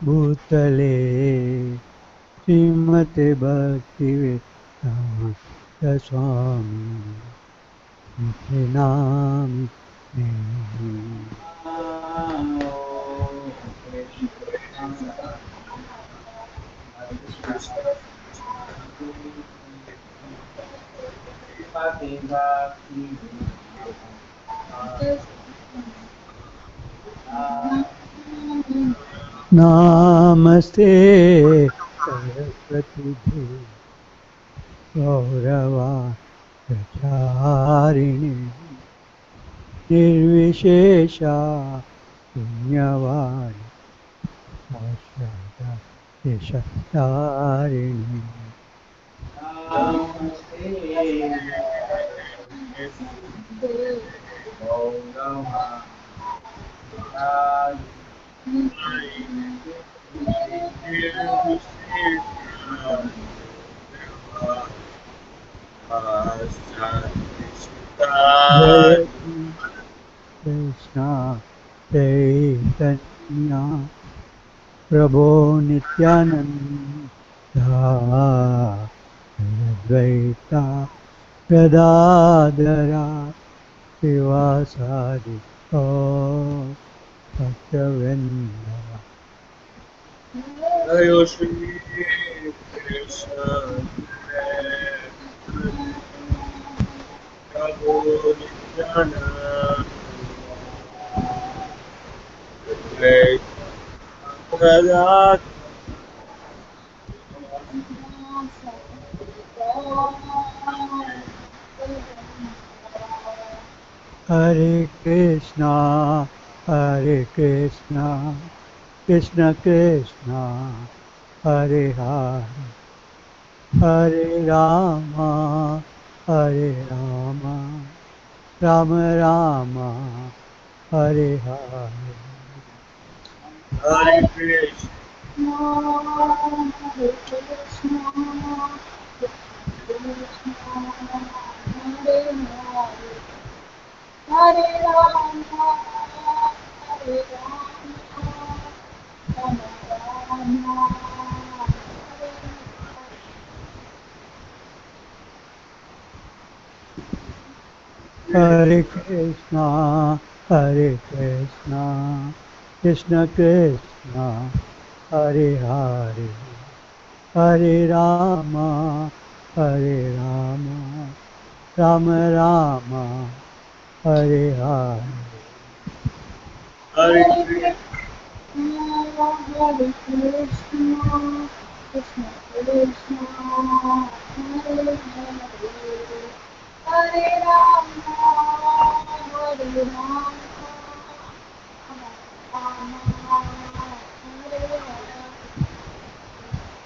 भूतले श्रीमते भक्तिवेदांत स्वामी इति नाम नमस्ते सरस्वती देवी गौरवा प्रचारिणे निर्विशेषा शून्यवाद देशतारिणे जय कृष्णा चैतन्य प्रभो Nityanand Advaita Gadadhara शिवासादि भक्तवृंद Jai Shri Krishna Prabhu Nityananda Hare Krishna Krishna Krishna Hare Hare Hare Rama Rama Rama Hare Hare Hare Krishna Hare Krishna Krishna Krishna Hare Hare Hare Rama Rama Rama Hare Hare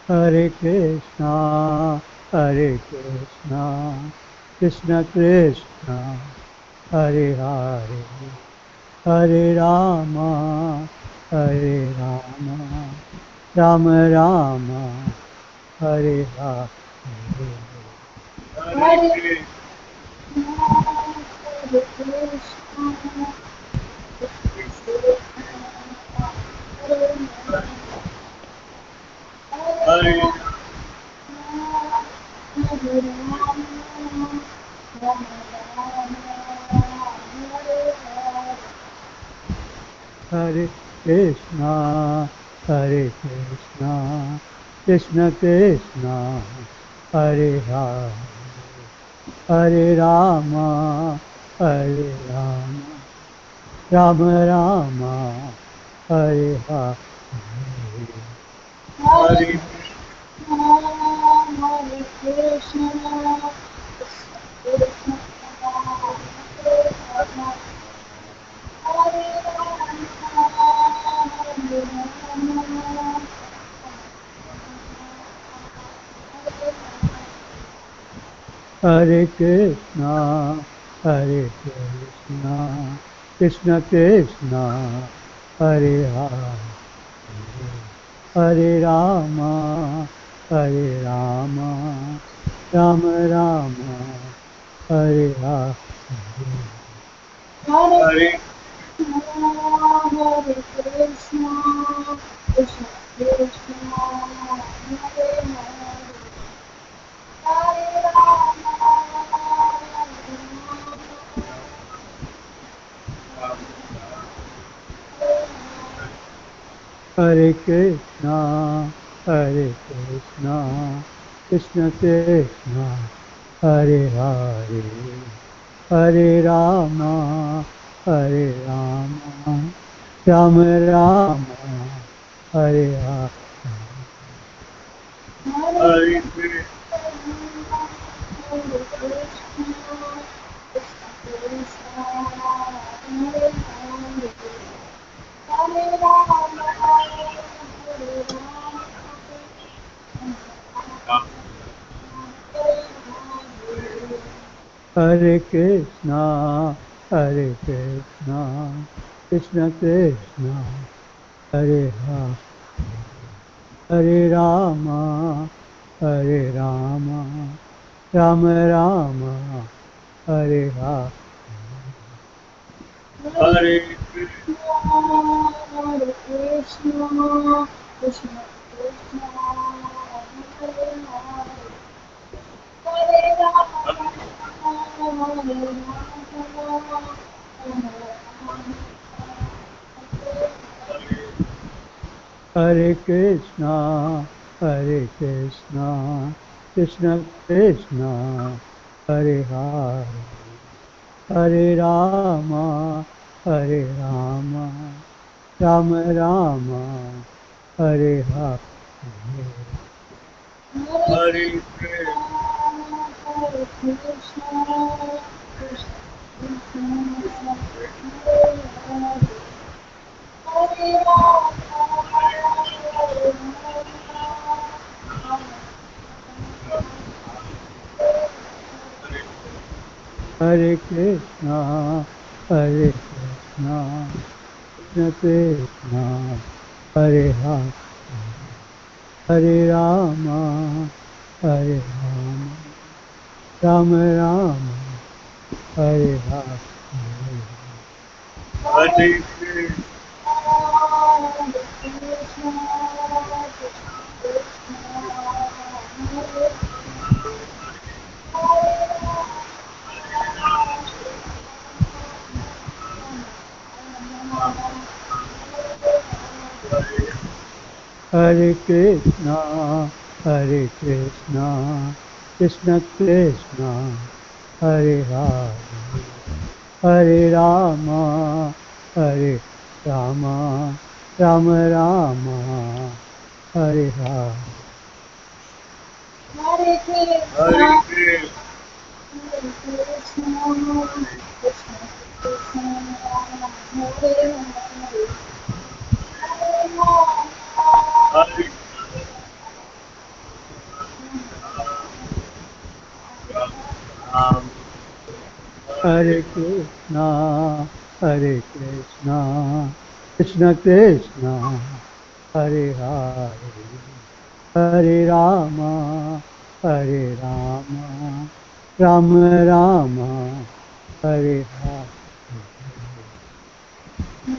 Hare Krishna Hare Krishna Krishna Krishna Hare Hare Hare Rama Rama Rama Hare Hare Hare Krishna Hare Hare Krishna Krishna Krishna Hare Hare Hare Rama Rama Rama Hare Hare Hare Hare Krishna Krishna Krishna Hare Hare Hare Rama Rama Rama Hare Hare Hare Hare Krishna, Hare Krishna, Krishna Krishna, Hare Hare, Hare Rama, Hare Rama, Rama Rama, Hare Hare. Hare Krishna. Hare Krishna, Hare Krishna, Krishna Krishna, Hare Hare, Hare Rama, Hare Rama, Rama Rama, Hare Hare. Hare Krishna. Hare Krishna, Krishna Krishna, Hare Hare, Hare Rama, Hare Rama, Hare Krishna, Hare Krishna, Krishna Krishna, Hare Hare, Hare Rama, Hare Rama, Rama Rama, Hare Hare. Hare Krishna. Hare Krishna, Krishna Krishna, Hare Hare, Hare Rama, Hare Rama, Hare Krishna, Hare Krishna, Krishna Krishna, Hare Hare, Hare Rama, Hare Rama, Rama Rama, Hare Hare. Hare Krishna. Hare Krishna, Hare Krishna, Krishna Krishna, Hare Hare, Hare Rama, Hare Rama, Rama Rama, Hare Hare. Hare Hare Krishna, Krishna. Hare Krishna, Krishna Krishna, Hare Hare, Hare Hare Ram. Hare Krishna, Hare Krishna, Krishna Krishna, Hare Hare, Hare Rama, Hare Rama, Rama Rama, Hare Hare.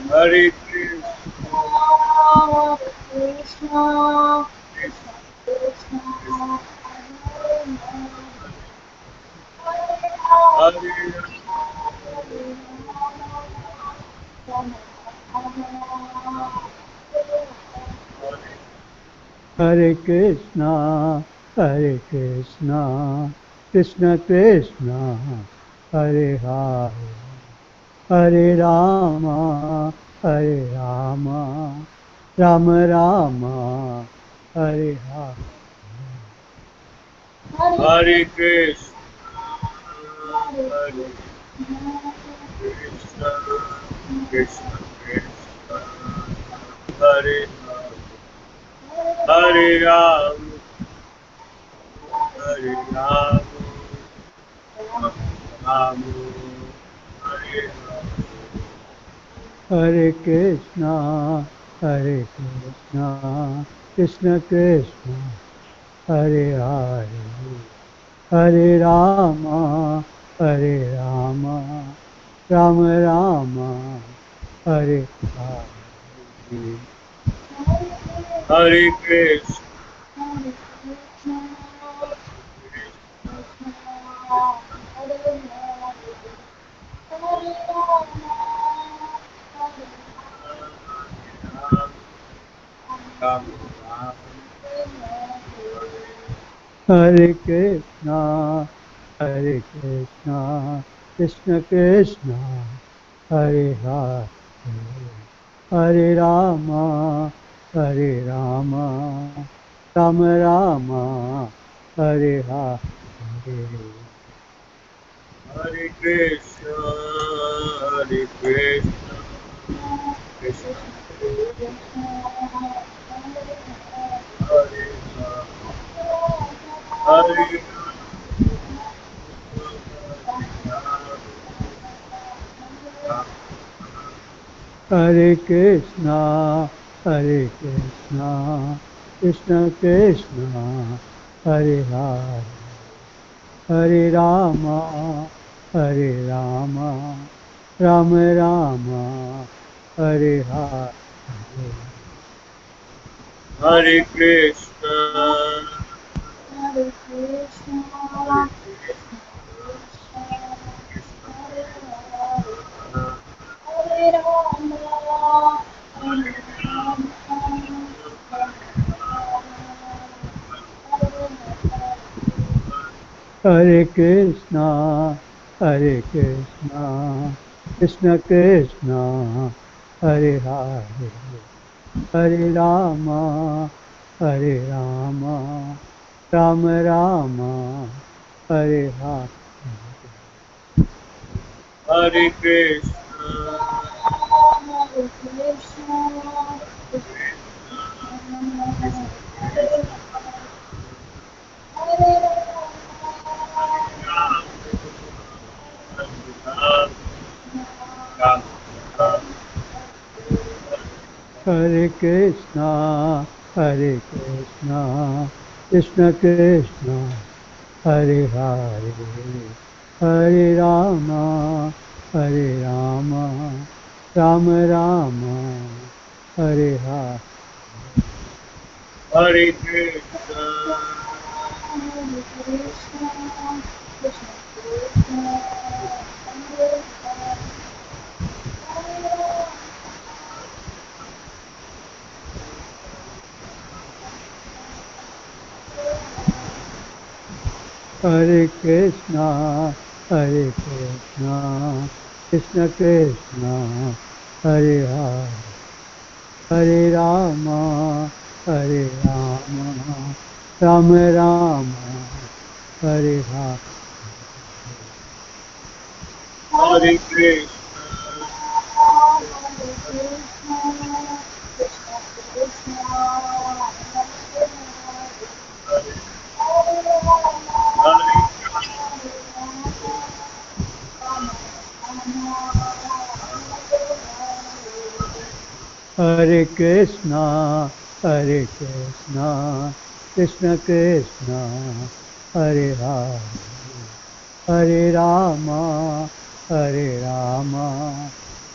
Hare Krishna. Krishna, Krishna Krishna, Hare Hare, Hare Hare Krishna, Hare Krishna, Krishna Krishna, Hare Hare, Hare Rama, Hare Rama, Rama Rama, Hare Hare. Hare Krishna. Hare Krishna. Krishna Krishna. Hare Hare Ram. Hare Ram. Ram. Hare Hare Krishna, Hare Krishna, Krishna Krishna, Hare Hare, Hare Rama, Hare Rama, Rama Rama, Hare Hare. Hare Krishna. Ram Ram Hare Krishna, Hare Krishna, Krishna Krishna, Hare Hare, Hare Rama, Hare Rama, Rama Rama, Hare Hare. Hare Krishna, Hare Krishna, Krishna Hare Hare Hare Krishna, Hare Krishna, Krishna Krishna, Hare Hare, Hare Rama, Hare Rama, Rama Rama, Hare Hare. Hare Krishna, Hare Krishna, Hare Hare Rama, Hare Rama, Hare Krishna, Hare Krishna, Krishna Krishna, Hare Hare, Hare Rama, Hare Rama, Rama Rama, Hare Hare. Hare Krishna, Hare Krishna, Hare Krishna, Hare Krishna, Krishna Krishna, Hare Hare, Hare Rama, Hare Rama, Rama Rama, Hare Hare. Hare Krishna, Hare Krishna, Krishna Krishna, Hare Hare, Hare Krishna, Hare Krishna, Krishna Krishna, Hare Hare, Hare Rama, Hare Rama, Rama Rama, Hare Hare. Hare Krishna, Hare Krishna, Krishna Krishna, Hare Hare Hare Krishna, Hare Krishna, Krishna Krishna, Hare Hare, Hare Rama, Hare Rama,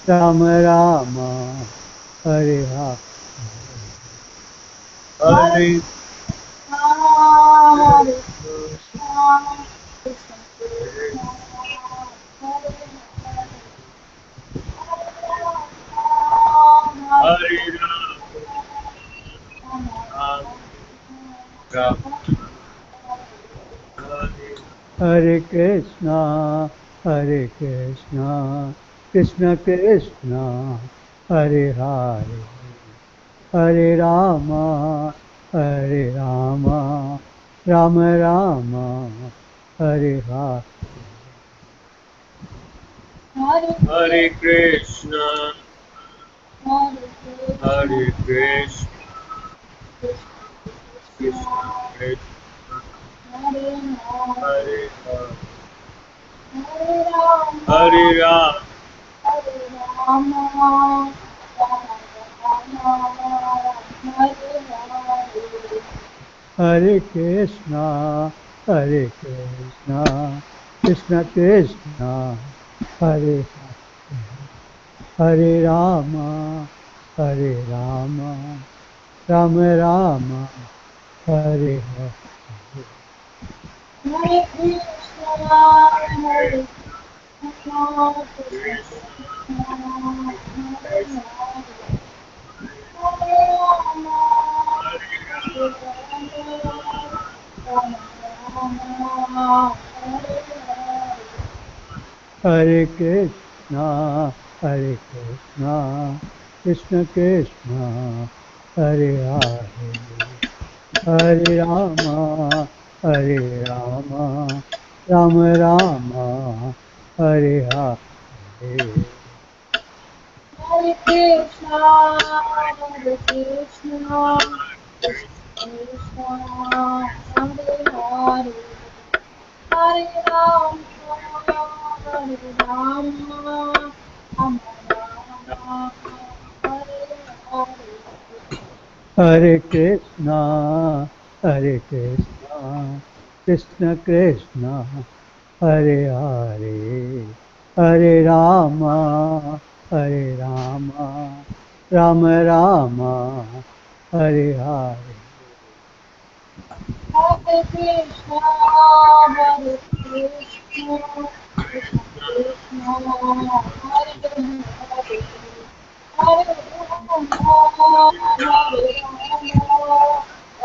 Rama Rama, Hare Hare. Hare Hare Krishna, Krishna Krishna, Hare Hare, Hare Ram, Hare Krishna, Hare Krishna, Krishna Krishna, Hare Hare, Hare Rama, Hare Rama, Rama Rama, Hare Hare. Hare Krishna, Hare Hare Krishna, Krishna, Krishna Krishna Krishna, Hare Hare, Hare Hare, Hare Rama, Hare Ram, Hare Rama, Rama Rama, Hare Hare. Hare Krishna, Hare Krishna, Krishna Krishna, Hare Hare, Hare Rama, Hare Rama, Rama Rama, Hare Hare. Hare Krishna, Hare Krishna, Krishna Krishna, Hare Hare, Hare Rama, Hare Krishna, Hare Krishna, Krishna Krishna, Hare Hare, Hare Rama, Hare Rama, Rama Rama, Hare Hare. Hare Krishna, Hare Krishna, Krishna Hare Hare, Hare Rama, Hare Rama, Rama Rama, Hare Hare. Hare Krishna, Hare Krishna, Krishna Krishna, Hare Hare, Hare Rama, Hare Rama, Rama Rama, Hare Hare. Hare Krishna, Hare Krishna, Krishna Krishna, Hare Hare, Hare Rama, Hare Rama, Rama Rama,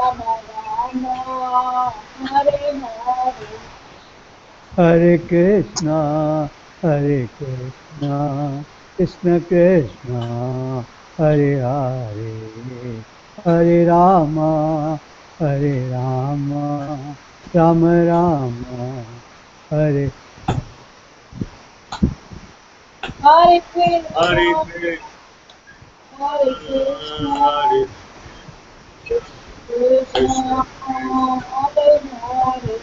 Hare Hare. Hare Krishna, Hare Krishna, Krishna Krishna, Hare Hare, Hare Rama, Hare Rama, Rama Rama, Hare. Hare Krishna, Hare Krishna, Hare Krishna, Hare Krishna, Krishna, Hare Hare,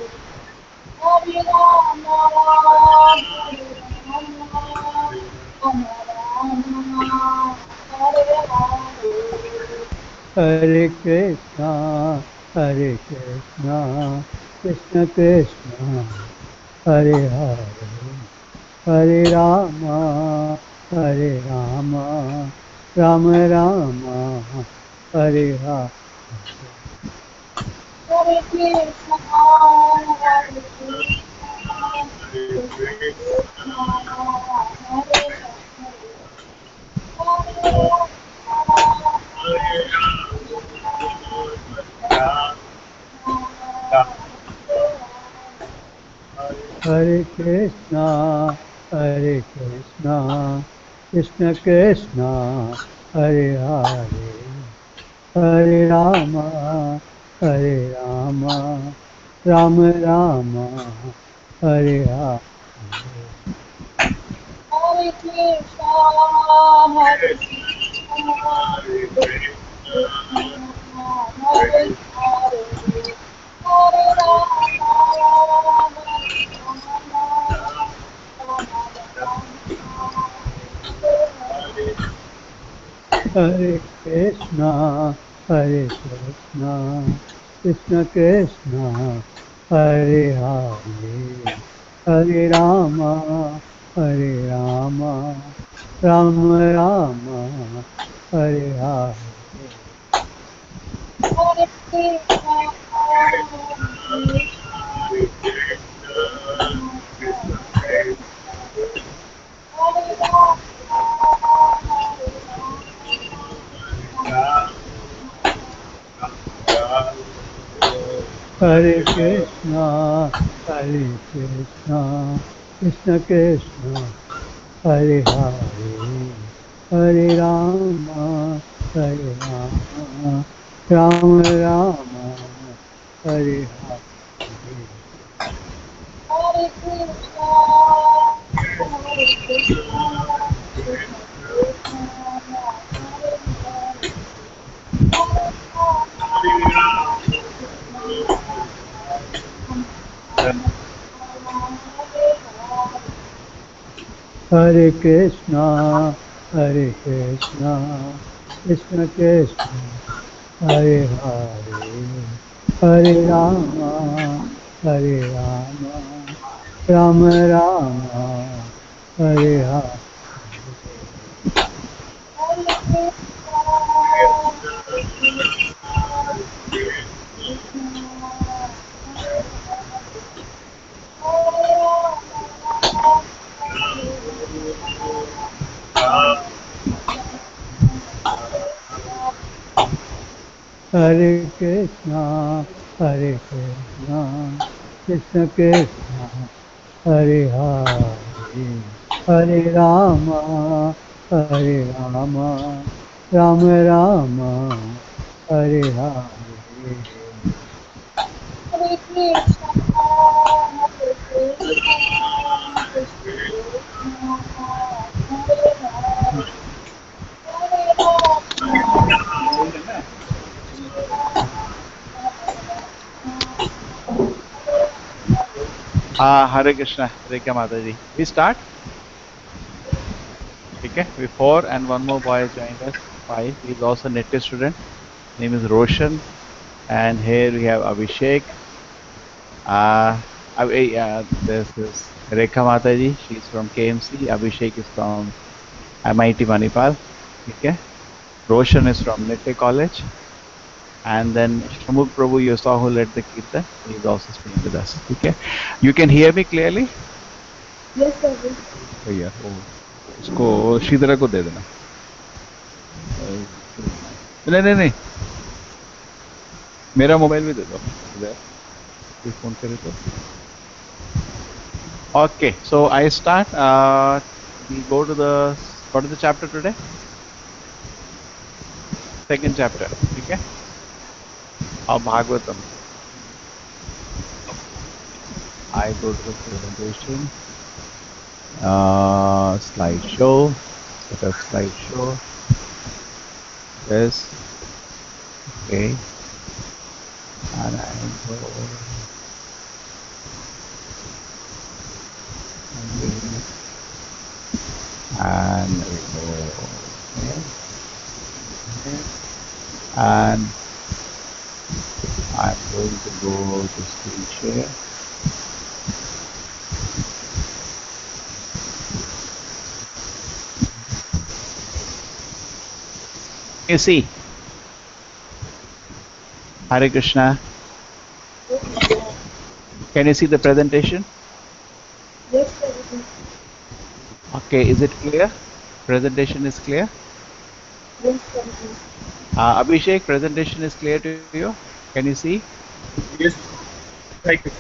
Hare Rama, Hare Rama, Rama Rama, Hare Hare. Hare Krishna, Hare Krishna, Krishna Krishna, Hare Hare, Hare Rama, Hare Rama, Rama Rama, Hare Hare. Hare Krishna, Hare Krishna, Hare Krishna Krishna, Krishna, Hare Hare, Hare Rama, Hare Rama, Hare Krishna, Hare Krishna, Krishna Krishna, Hare Hare, Hare Rama, Hare Rama, Rama Rama, Hare Hare. Hare Krishna, Hare Krishna, Krishna Krishna, Hare Hare, Hare Rama, Hare Rama, Rama Rama, Hare Hare. Hare Krishna, Hare Krishna, Krishna Krishna, Hare Hare, Hare Rama, Hare Rama, Rama Rama, Hare Hare. Hare Krishna, Hare Krishna, Krishna, Krishna Krishna Krishna, Hare Rama, Hare Rama, Krishna, Hare Krishna, Hare Krishna, Krishna Krishna, Hare Hare, Hare Rama, Hare Rama, Rama Rama, Hare Hare. Hare Krishna, Hare Krishna, Krishna Krishna, Hare Hare, Hare Rama, Hare Hare. Hare Krishna, Hare Krishna, Krishna Krishna, Hare Hare, Hare Rama, Hare Rama, Rama Rama, Hare Hare. Hare Krishna, Hare Krishna, Krishna Hare Hare, Hare Rama, Hare Rama, Rama Rama, Hare Krishna, Hare Krishna, Krishna Krishna, Hare Hare. Hare Rama, Hare Rama, Rama Rama, Hare Hare. Hare Krishna, Hare Krishna, Krishna Krishna, Hare Hare, Hare Rama, Hare Krishna, Rekha Mataji. We start. Okay, we four and one more boy has joined us. Five. He's also a native student. Name is Roshan. And here we have Abhishek. This is Rekha Mataji. She's from KMC. Abhishek is from MIT Manipal. Okay. Roshan is from Nitya College. And then Shamuk Prabhu, you saw who led the Kirtan. He's also staying with us. Okay. You can hear me clearly? Yes, sir. Oh, yeah. Oh. उसको श्रीधरा को दे देना नहीं नहीं नहीं मेरा mobile भी दे दो phone करे तो okay so I start we go to the what is the chapter today second chapter okay of bhagavatam I go to the presentation slideshow set up slideshow yes okay and I go and we go here and I'm going to go to screen share. You see, Hare Krishna. Can you see the presentation? Yes, sir. Okay, is it clear? Presentation is clear? Yes, sir. Abhishek, presentation is clear to you? Can you see? Yes. Thank you.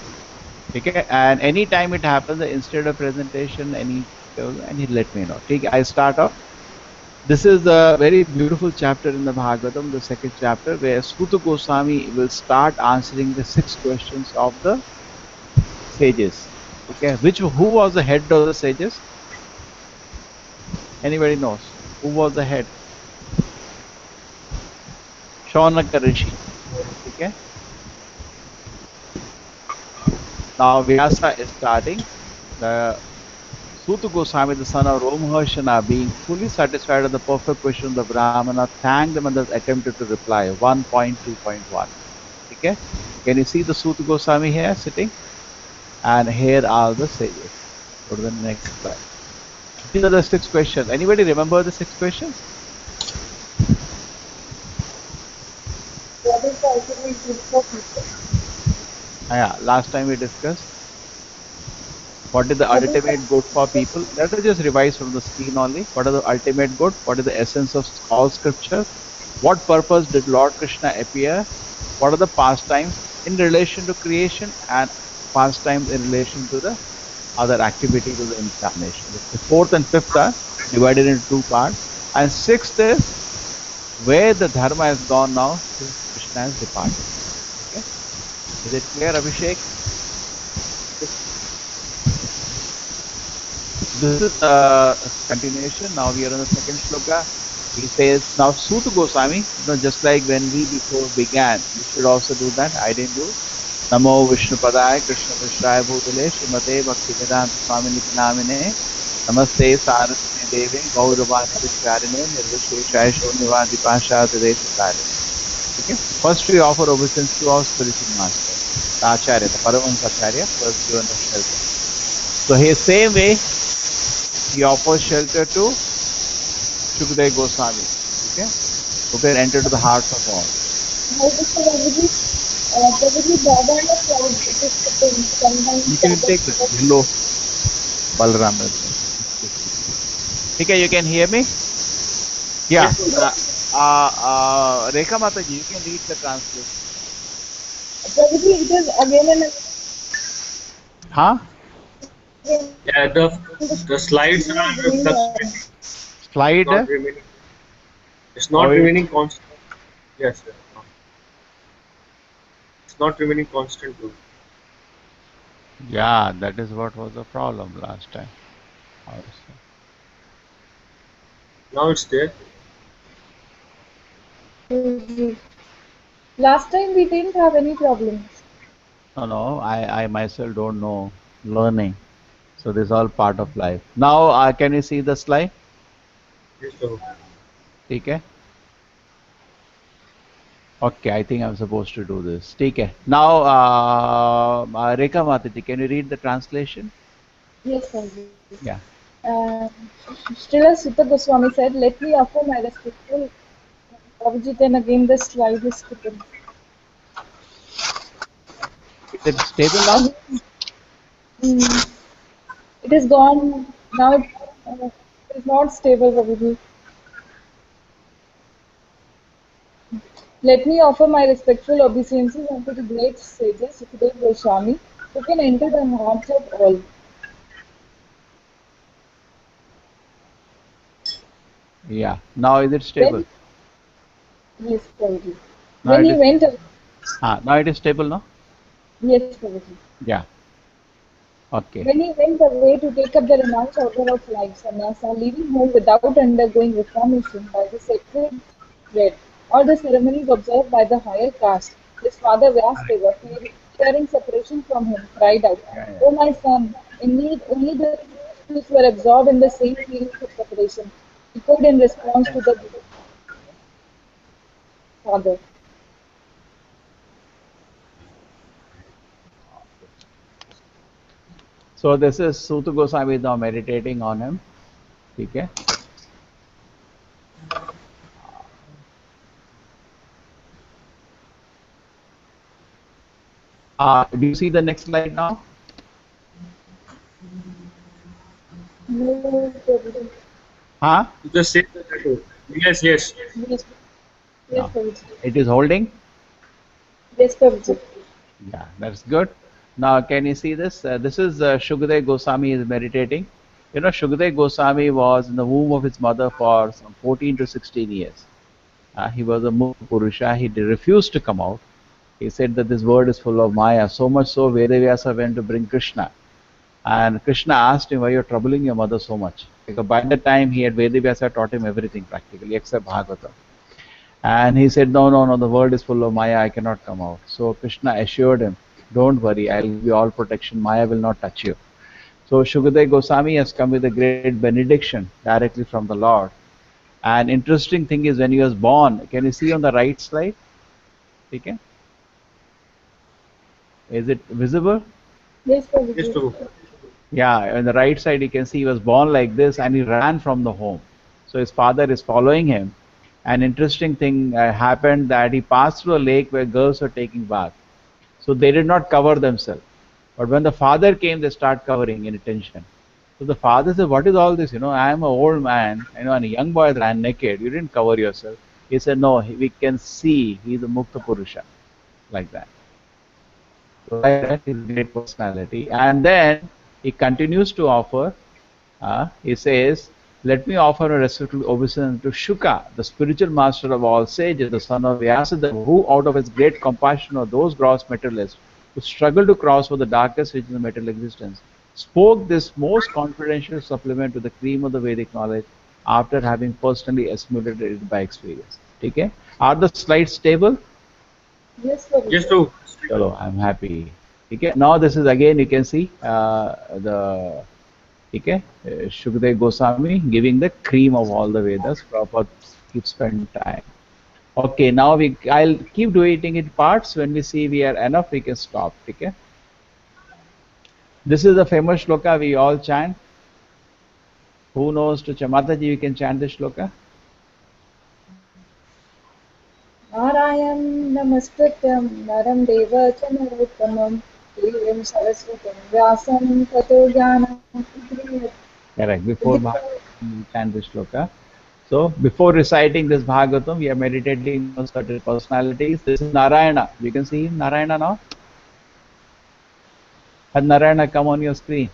Okay, and any time it happens, instead of presentation, and you let me know. Okay, I start off. This is a very beautiful chapter in the Bhagavatam, the second chapter, where Suta Goswami will start answering the 6 questions of the sages. Okay, who was the head of the sages? Anybody knows? Who was the head? Shaunaka Rishi. Okay. Now Vyasa is starting. The Suta Goswami, the son of Romharshana, being fully satisfied with the perfect questions of Brahmana, thanked them and thus attempted to reply. 1.2.1. Okay. Can you see the Suta Goswami here sitting? And here are the sages. Go to the next slide. These are the 6 questions. Anybody remember the 6 questions? What is the ultimate good for people? Yeah, last time we discussed. What is the ultimate good for people? Let us just revise from the screen only. What is the ultimate good? What is the essence of all scripture? What purpose did Lord Krishna appear? What are the pastimes in relation to creation and pastimes in relation to the other activities of the incarnation? The 4th and 5th are divided into 2 parts. And 6th is where the dharma has gone now, Krishna has departed. Okay? Is it clear, Abhishek? This is a continuation. Now we are on the second sloka. He says, now Suta Goswami, just like when we before began, you should also do that. I didn't do. Namo Vishnu Padaya Krishna Vishraya Bhutale Srimate Bhaktivedanta Swami Nityanamine Namaste Saraswati Devi Gauravani Visharine Nirvisheshaya Shunivadi Pasha Tadesakare. Okay. First we offer obeisance to our spiritual master, the Acharya, the Paramahansa Acharya, first given us shelter. So here same way he offers shelter to Shukadeva Goswami. Okay? Who can enter to the hearts of all. You can take the hello Balaram. Okay, you can hear me? Yeah. Rekha Mataji, you can read the translation. Prabhuji, it is again and again. Huh? Yeah, the slides are fluctuating. It's Slide. not remaining. It's Oh, not remaining constant. Yes, sir. It's not remaining constant too. yeah, that is what was the problem last time. Also. Now it's there. Last time we didn't have any problems. No, I myself don't know learning. So this is all part of life. Now, can you see the slide? Yes, sir. Okay. Okay, I think I'm supposed to do this. Okay. Now, Rekha Matiti, can you read the translation? Yes, Prabhuji. Yeah. Srila Sutta Goswami said, "Let me offer my respectful." Prabhuji, then again the slide is skipping. Is it stable now? Again, mm, it is gone. Now it is not stable, Prabhuji. Let me offer my respectful obeisances unto the great sages, Sukadeva Goswami, who can enter the hearts of all. Yeah. Now is it stable? When, yes, Prabhuji. Now When it he is. went away, Now it is stable now. yes, Prabhuji. Yeah. Okay. When he went away to take up the renounced order of life, sannyasa, leaving home without undergoing reformation by the sacred thread or the ceremonies observed by the higher caste, his father Vyasdeva, fearing separation from him, cried out, Yeah. Yeah. "O my son, indeed only the true spirits were absorbed in the same feelings of separation," echoed in response to the father. So this is Suta Goswami is now meditating on him. Okay. Do you see the next slide now? No, Prabhuji. Huh? You just say that. Yes, yes. Yes, yes, No. Prabhuji. It is holding. Yes, Prabhuji. Yeah, that's good. Now, can you see this? This is Shukadeva Goswami is meditating. You know, Shukadeva Goswami was in the womb of his mother for some 14 to 16 years. He was a Mukha Purusha. He refused to come out. He said that this world is full of Maya. So much so, Vedavyasa went to bring Krishna. And Krishna asked him, why you're troubling your mother so much? Because by that time, he had Vedavyasa taught him everything practically, except Bhagavatam. And he said, no, no, no, the world is full of Maya, I cannot come out. So Krishna assured him, don't worry, I'll give you all protection, Maya will not touch you. So Shukadeva Goswami has come with a great benediction directly from the Lord. And interesting thing is when he was born, can you see on the right slide? Okay? Is it visible? Yes, Yes, Prabhuji. Prabhu. Yeah, on the right side you can see he was born like this and he ran from the home. So his father is following him. An interesting thing happened that he passed through a lake where girls were taking bath. So they did not cover themselves. But when the father came, they start covering in attention. So the father said, what is all this? You know, I am an old man, and a young boy ran naked. You didn't cover yourself. He said, no, we can see he's a Mukta Purusha. Like that. So like that, he's a great personality. And then he continues to offer, he says, let me offer a respectful obeisance to Shuka, the spiritual master of all sages, the son of Vyasadeva, who out of his great compassion of those gross materialists who struggle to cross over the darkest regions of material existence, spoke this most confidential supplement to the cream of the Vedic knowledge after having personally assimilated it by experience. Okay? Are the slides stable? Yes, Prabhuji. Yes, Prabhu. Hello, I'm happy. Okay? Now this is again, you can see the okay, Shukdev Goswami giving the cream of all the Vedas. Prabhupada keep spending time. Okay, now I'll keep doing it parts. When we see we are enough, we can stop. Okay. This is the famous shloka we all chant. Who knows to Chamataji? We can chant this shloka. Narayan नमस्कृत्यं नरं देव च नरोत्तमं देवीं सरस्वतीं व्यासं ततो ज्ञानमुद्राय Correct. Before Bhagavatam, we chant this shloka. So before reciting this Bhagavatam, we are meditating on certain personalities. This is Narayana. You can see him, Narayana now. Had Narayana come on your screen?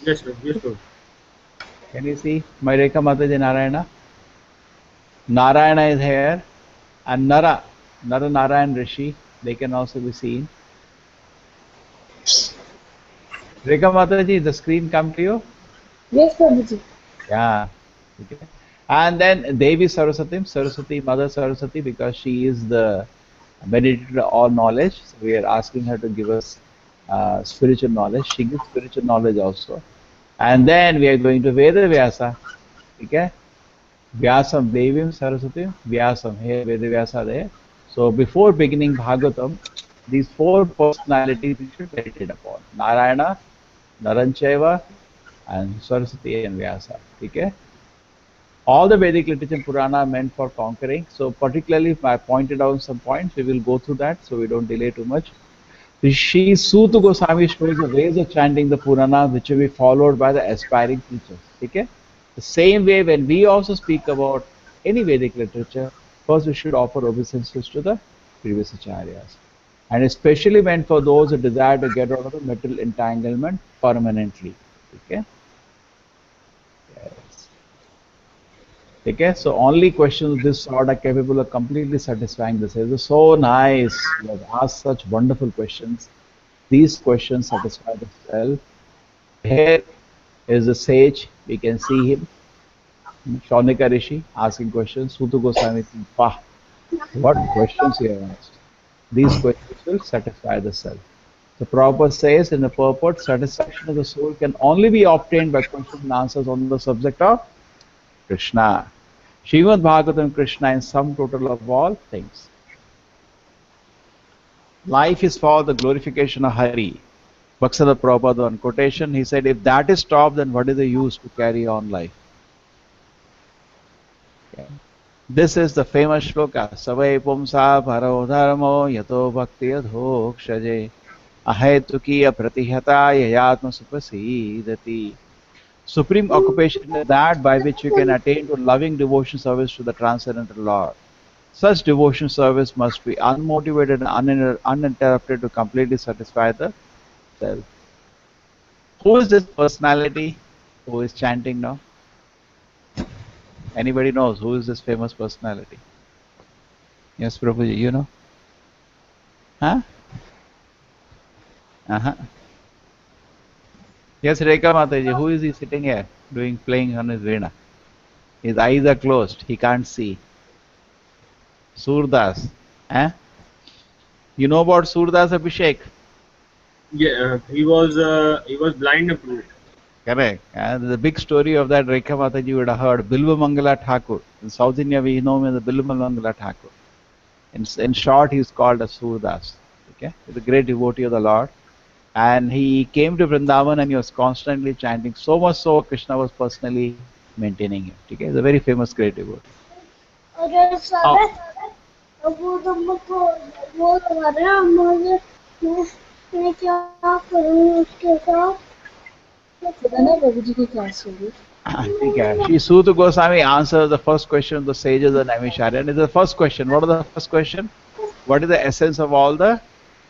Yes, Prabhu. Yes, Prabhu. Can you see my Rekha Mataji Narayana? Narayana is here, and Nara Narayan Rishi, they can also be seen. Rekha Mataji, the screen come to you? Yes, Prabhuji. Yeah. Okay. And then Devi Saraswati, Mother Saraswati, because she is the meditator of all knowledge. So we are asking her to give us spiritual knowledge. She gives spiritual knowledge also. And then we are going to Veda Vyasa. Okay? Vyasam, Devim Saraswati, Vyasam. Here Veda Vyasa there. So before beginning Bhagavatam, these four personalities we should meditate upon. Narayana, Narancheva, and Saraswati and Vyasa. Okay? All the Vedic literature and Purana are meant for conquering. So particularly I pointed out some points. We will go through that so we don't delay too much. Rishi Suta Goswami shows the ways of chanting the Purana which will be followed by the aspiring teachers. Okay? The same way when we also speak about any Vedic literature, first we should offer obeisances to the previous acharyas. And especially meant for those who desire to get out of the material entanglement permanently. Okay? Yes. Okay, so only questions of this sort are capable of completely satisfying the self. It's so nice. You have asked such wonderful questions. These questions satisfy the self. Here is a sage. We can see him. Shaunika Rishi asking questions. Suta Goswami, wow, what questions he have asked. These questions will satisfy the self. The Prabhupada says in the purport, satisfaction of the soul can only be obtained by questions and answers on the subject of Krishna. Srimad Bhagavatam Krishna in sum total of all things. Life is for the glorification of Hari. Bhaksada Prabhupada on quotation, he said, if that is stopped, then what is the use to carry on life? Okay. This is the famous sloka. Savai pumsa bharo dharmo yato bhakti adhokshaje ahetukiya pratihata yayatma supasidati. Supreme occupation is that by which you can attain to loving devotion service to the transcendental Lord. Such devotion service must be unmotivated and uninterrupted to completely satisfy the self. Who is this personality who is chanting now? Anybody knows who is this famous personality? Yes, Prabhuji, you know? Huh? Uh-huh. Yes, Rekha Mataji, who is he sitting here playing on his veena? His eyes are closed, he can't see. Surdas. Eh? You know about Surdas Abhishek? Yeah, he was blind, Prabhu. Correct. The big story of that Rekha Mataji you would have heard. Bilva Mangala Thakur. In South India, we know him as the Bilva Mangala Thakur. In short, he is called as Surdas. Okay? He's a great devotee of the Lord. And he came to Vrindavan and he was constantly chanting. So much so, Krishna was personally maintaining him. Okay? He's a very famous great devotee. Oh, Sadana प्रभुजी की class होगी. okay. Shri Suta Goswami answers the first question of the sages and Naimisharya. And it's the first question. What is the first question? What is the essence of all the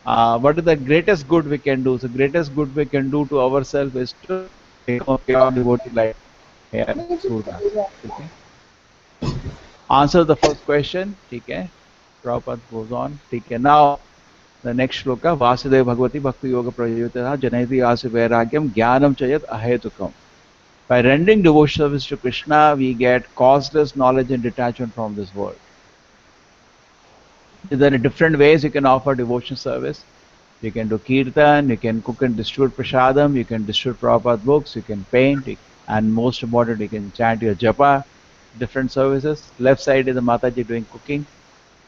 what is the greatest good we can do? The greatest good we can do to ourselves is to become a pure devotee like here, Surda. Okay. Answer the first question. Okay. Prabhupada goes on. Okay. Now the next shloka. Vasudeva Bhagavati Bhakti Yoga Prayotana Janayati Asa Vairagyam Jnanam Chayat Ahetukam. By rendering devotion service to Krishna, we get causeless knowledge and detachment from this world. There are different ways you can offer devotion service. You can do kirtan, you can cook and distribute prasadam, you can distribute Prabhupada books, you can paint, and most important, you can chant your japa, different services. Left side is the Mataji doing cooking.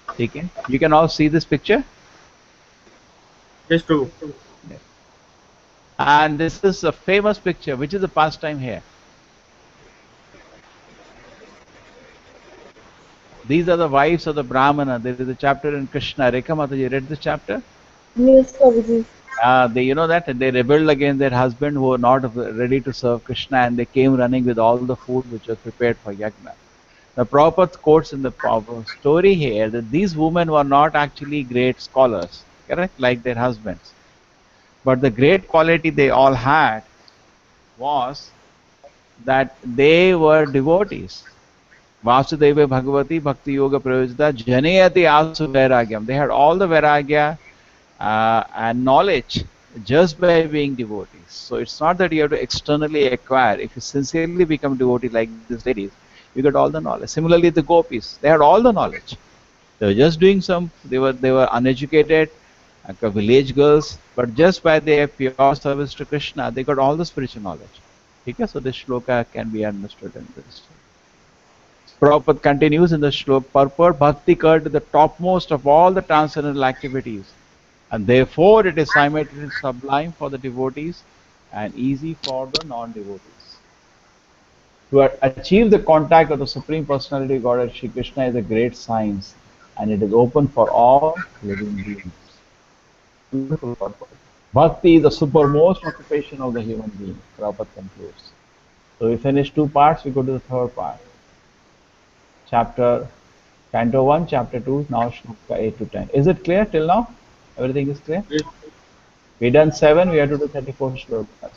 Okay. You can all see this picture. Yes, Prabhu. Yes. And this is a famous picture, which is a pastime here. These are the wives of the Brahmana. There is a chapter in Krishna. Rekha Mataji, read this chapter? Yes, Prabhuji. They, you know that they rebelled against their husband who were not ready to serve Krishna, and they came running with all the food which was prepared for yajna. The Prabhupada quotes in the story here that these women were not actually great scholars, correct, like their husbands. But the great quality they all had was that they were devotees. Vasudeva Bhagavati Bhakti Yoga Prayojita Janayati Asu Vairagyam. They had all the Vairagya and knowledge just by being devotees. So it's not that you have to externally acquire. If you sincerely become devotee like these ladies, you get all the knowledge. Similarly, the gopis, they had all the knowledge. They were just doing they were uneducated, like village girls, but just by their pure service to Krishna, they got all the spiritual knowledge. Okay, so this shloka can be understood in this. Prabhupada continues in the shloka, purport bhakti cult to the topmost of all the transcendental activities, and therefore it is simultaneously sublime for the devotees and easy for the non-devotees. To achieve the contact of the Supreme Personality of Godhead, Shri Krishna is a great science, and it is open for all living beings. Beautiful purport. Bhakti is the supermost occupation of the human being, Prabhupada concludes. So we finished two parts, we go to the third part. Chapter, Canto 1, Chapter 2, now Shloka 8 to 10. Is it clear till now? Everything is clear? Yes. We done 7, we have to do 34 shlokas.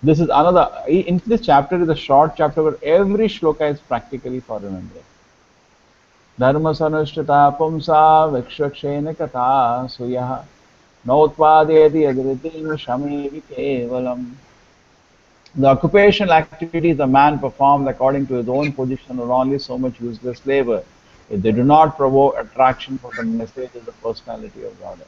This is another, in this chapter is a short chapter where every shloka is practically for remembering. Dharma sanushtata pumsa vikshakshena katha suyah nautpadeti adritim shamevi kevalam. The occupational activities a man performs according to his own position are only so much useless labor if they do not provoke attraction for the message of the personality of God.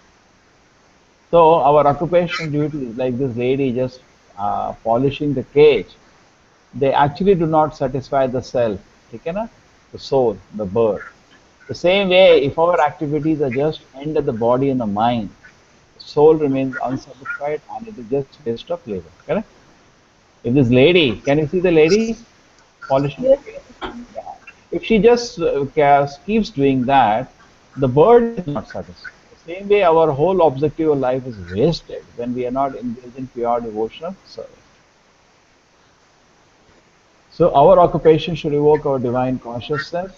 So our occupational duties, like this lady just polishing the cage, they actually do not satisfy the self, okay, na? The soul, the bird. The same way, if our activities are just aimed at the body and the mind, the soul remains unsatisfied and it is just waste of labor. Correct? If this lady, can you see the lady polishing the Yes. cage? Yeah. If she just keeps doing that, the bird is not satisfied. The same way, our whole objective of life is wasted when we are not engaged in pure devotional service. So our occupation should evoke our divine consciousness.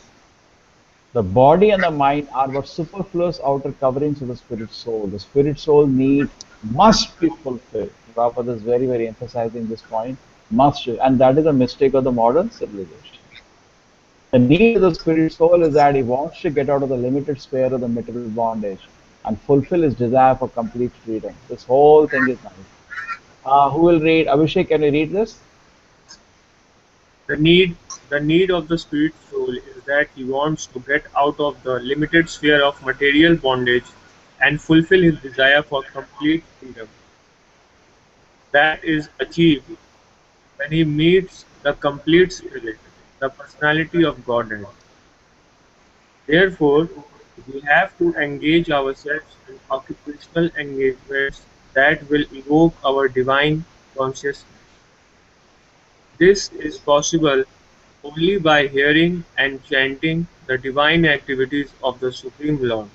The body and the mind are but superfluous outer coverings of the spirit soul. The spirit soul need must be fulfilled. Prabhupada is very, very emphasizing this point. Must, and that is a mistake of the modern civilization. The need of the spirit soul is that he wants to get out of the limited sphere of the material bondage and fulfill his desire for complete freedom. This whole thing is nice. Who will read? Abhishek, can you read this? The need the need of the spirit soul is that he wants to get out of the limited sphere of material bondage and fulfill his desire for complete freedom. That is achieved when he meets the complete spirit, the personality of Godhead. Therefore, we have to engage ourselves in occupational engagements that will evoke our divine consciousness. This is possible only by hearing and chanting the divine activities of the Supreme Lord.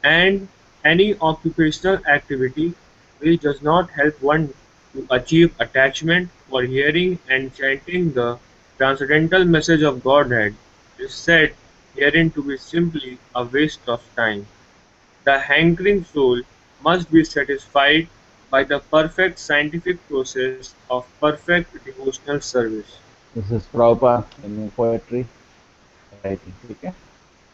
And any occupational activity which does not help one to achieve attachment for hearing and chanting the transcendental message of Godhead is said herein to be simply a waste of time. The hankering soul must be satisfied by the perfect scientific process of perfect devotional service. This is Prabhupada in poetry writing. Okay?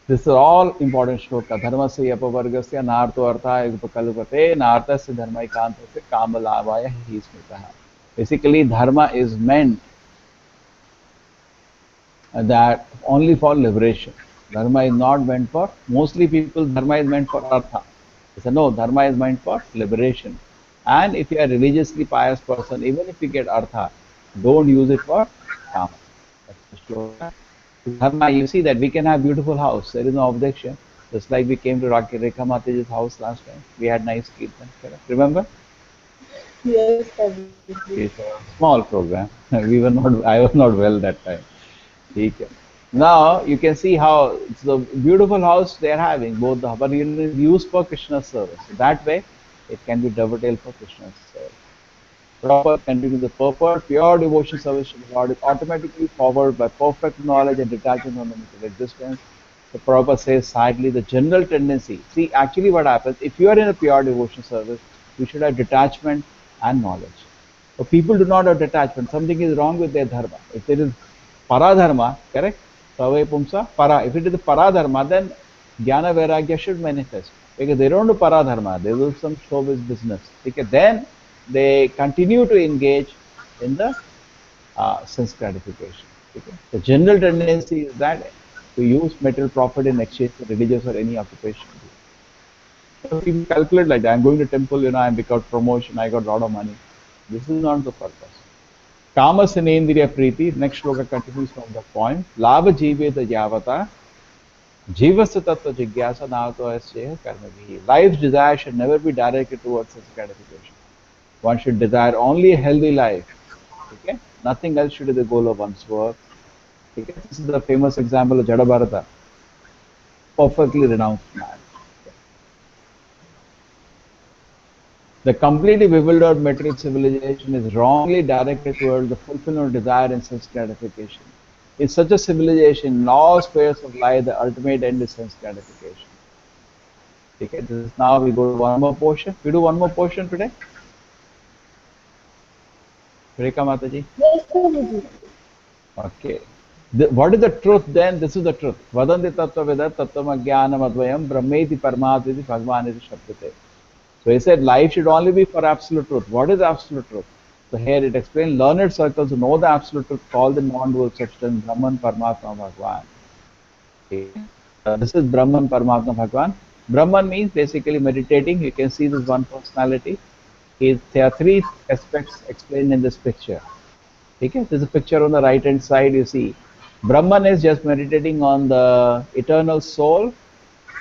This is all important shloka. Dharma se apavargasya narto artha upakalupate nartasya dharma ikantasya kamalavaya hi smitaha. Basically, dharma is meant that only for liberation. Dharma is not meant for, mostly people, dharma is meant for artha. They say, no, dharma is meant for liberation. And if you are a religiously pious person, even if you get artha, don't use it for kama. That's the shloka. Dharma, you see that we can have beautiful house. There is no objection. Just like we came to Rekha Mataji's house last time. We had nice kirtan. Remember? Yes, Prabhuji. It's a small program. We were not, I was not well that time. Okay. Now you can see how it's a beautiful house they are having, both the but it is used for Krishna's service. So that way it can be dovetailed for Krishna's service. Proper continuing the purport, pure devotion service to God is automatically followed by perfect knowledge and detachment from the material existence. The Prabhupada says sadly the general tendency. See, actually what happens, if you are in a pure devotion service, you should have detachment and knowledge. So people do not have detachment. Something is wrong with their dharma. If it is paradharma, correct? Savai pumsa, para. If it is paradharma, then jnana vairagya should manifest. Because they don't do paradharma, they do some showbiz business. Okay? Then they continue to engage in the sense gratification. Okay? The general tendency is that to use material profit in exchange for religious or any occupation. So people calculate like that. I'm going to temple, I got promotion, I got a lot of money. This is not the purpose. Kama Sanendriya Priti, next sloka continues from the point. Labha Jiveta Yavata, Jivasa Tattva Jigyasa Nato Asya Karmavi. Life's desire should never be directed towards sense gratification. One should desire only a healthy life. Okay? Nothing else should be the goal of one's work. Okay? This is the famous example of Jadabharata, perfectly renounced man. The completely bewildered material civilization is wrongly directed towards the fulfillment of desire and sense gratification. In such a civilization, in all spheres of life, the ultimate end is sense gratification. Okay, this is now we go to one more portion. We do one more portion today. Rekha Mataji. Yes, Prabhuji. Okay. What is the truth then? This is the truth. Vadanti tattva vedat tattvam ajnanam advayam brahmeti parmatiti bhagvaniti shabdate. So he said life should only be for absolute truth. What is absolute truth? So here it explains learned circles who know the absolute truth call the non-dual substance Brahman, Paramatma, Bhagwan. Okay. This is Brahman, Paramatma, Bhagwan. Brahman means basically meditating. You can see this one personality. There are three aspects explained in this picture. Okay. There's a picture on the right hand side. You see Brahman is just meditating on the eternal soul.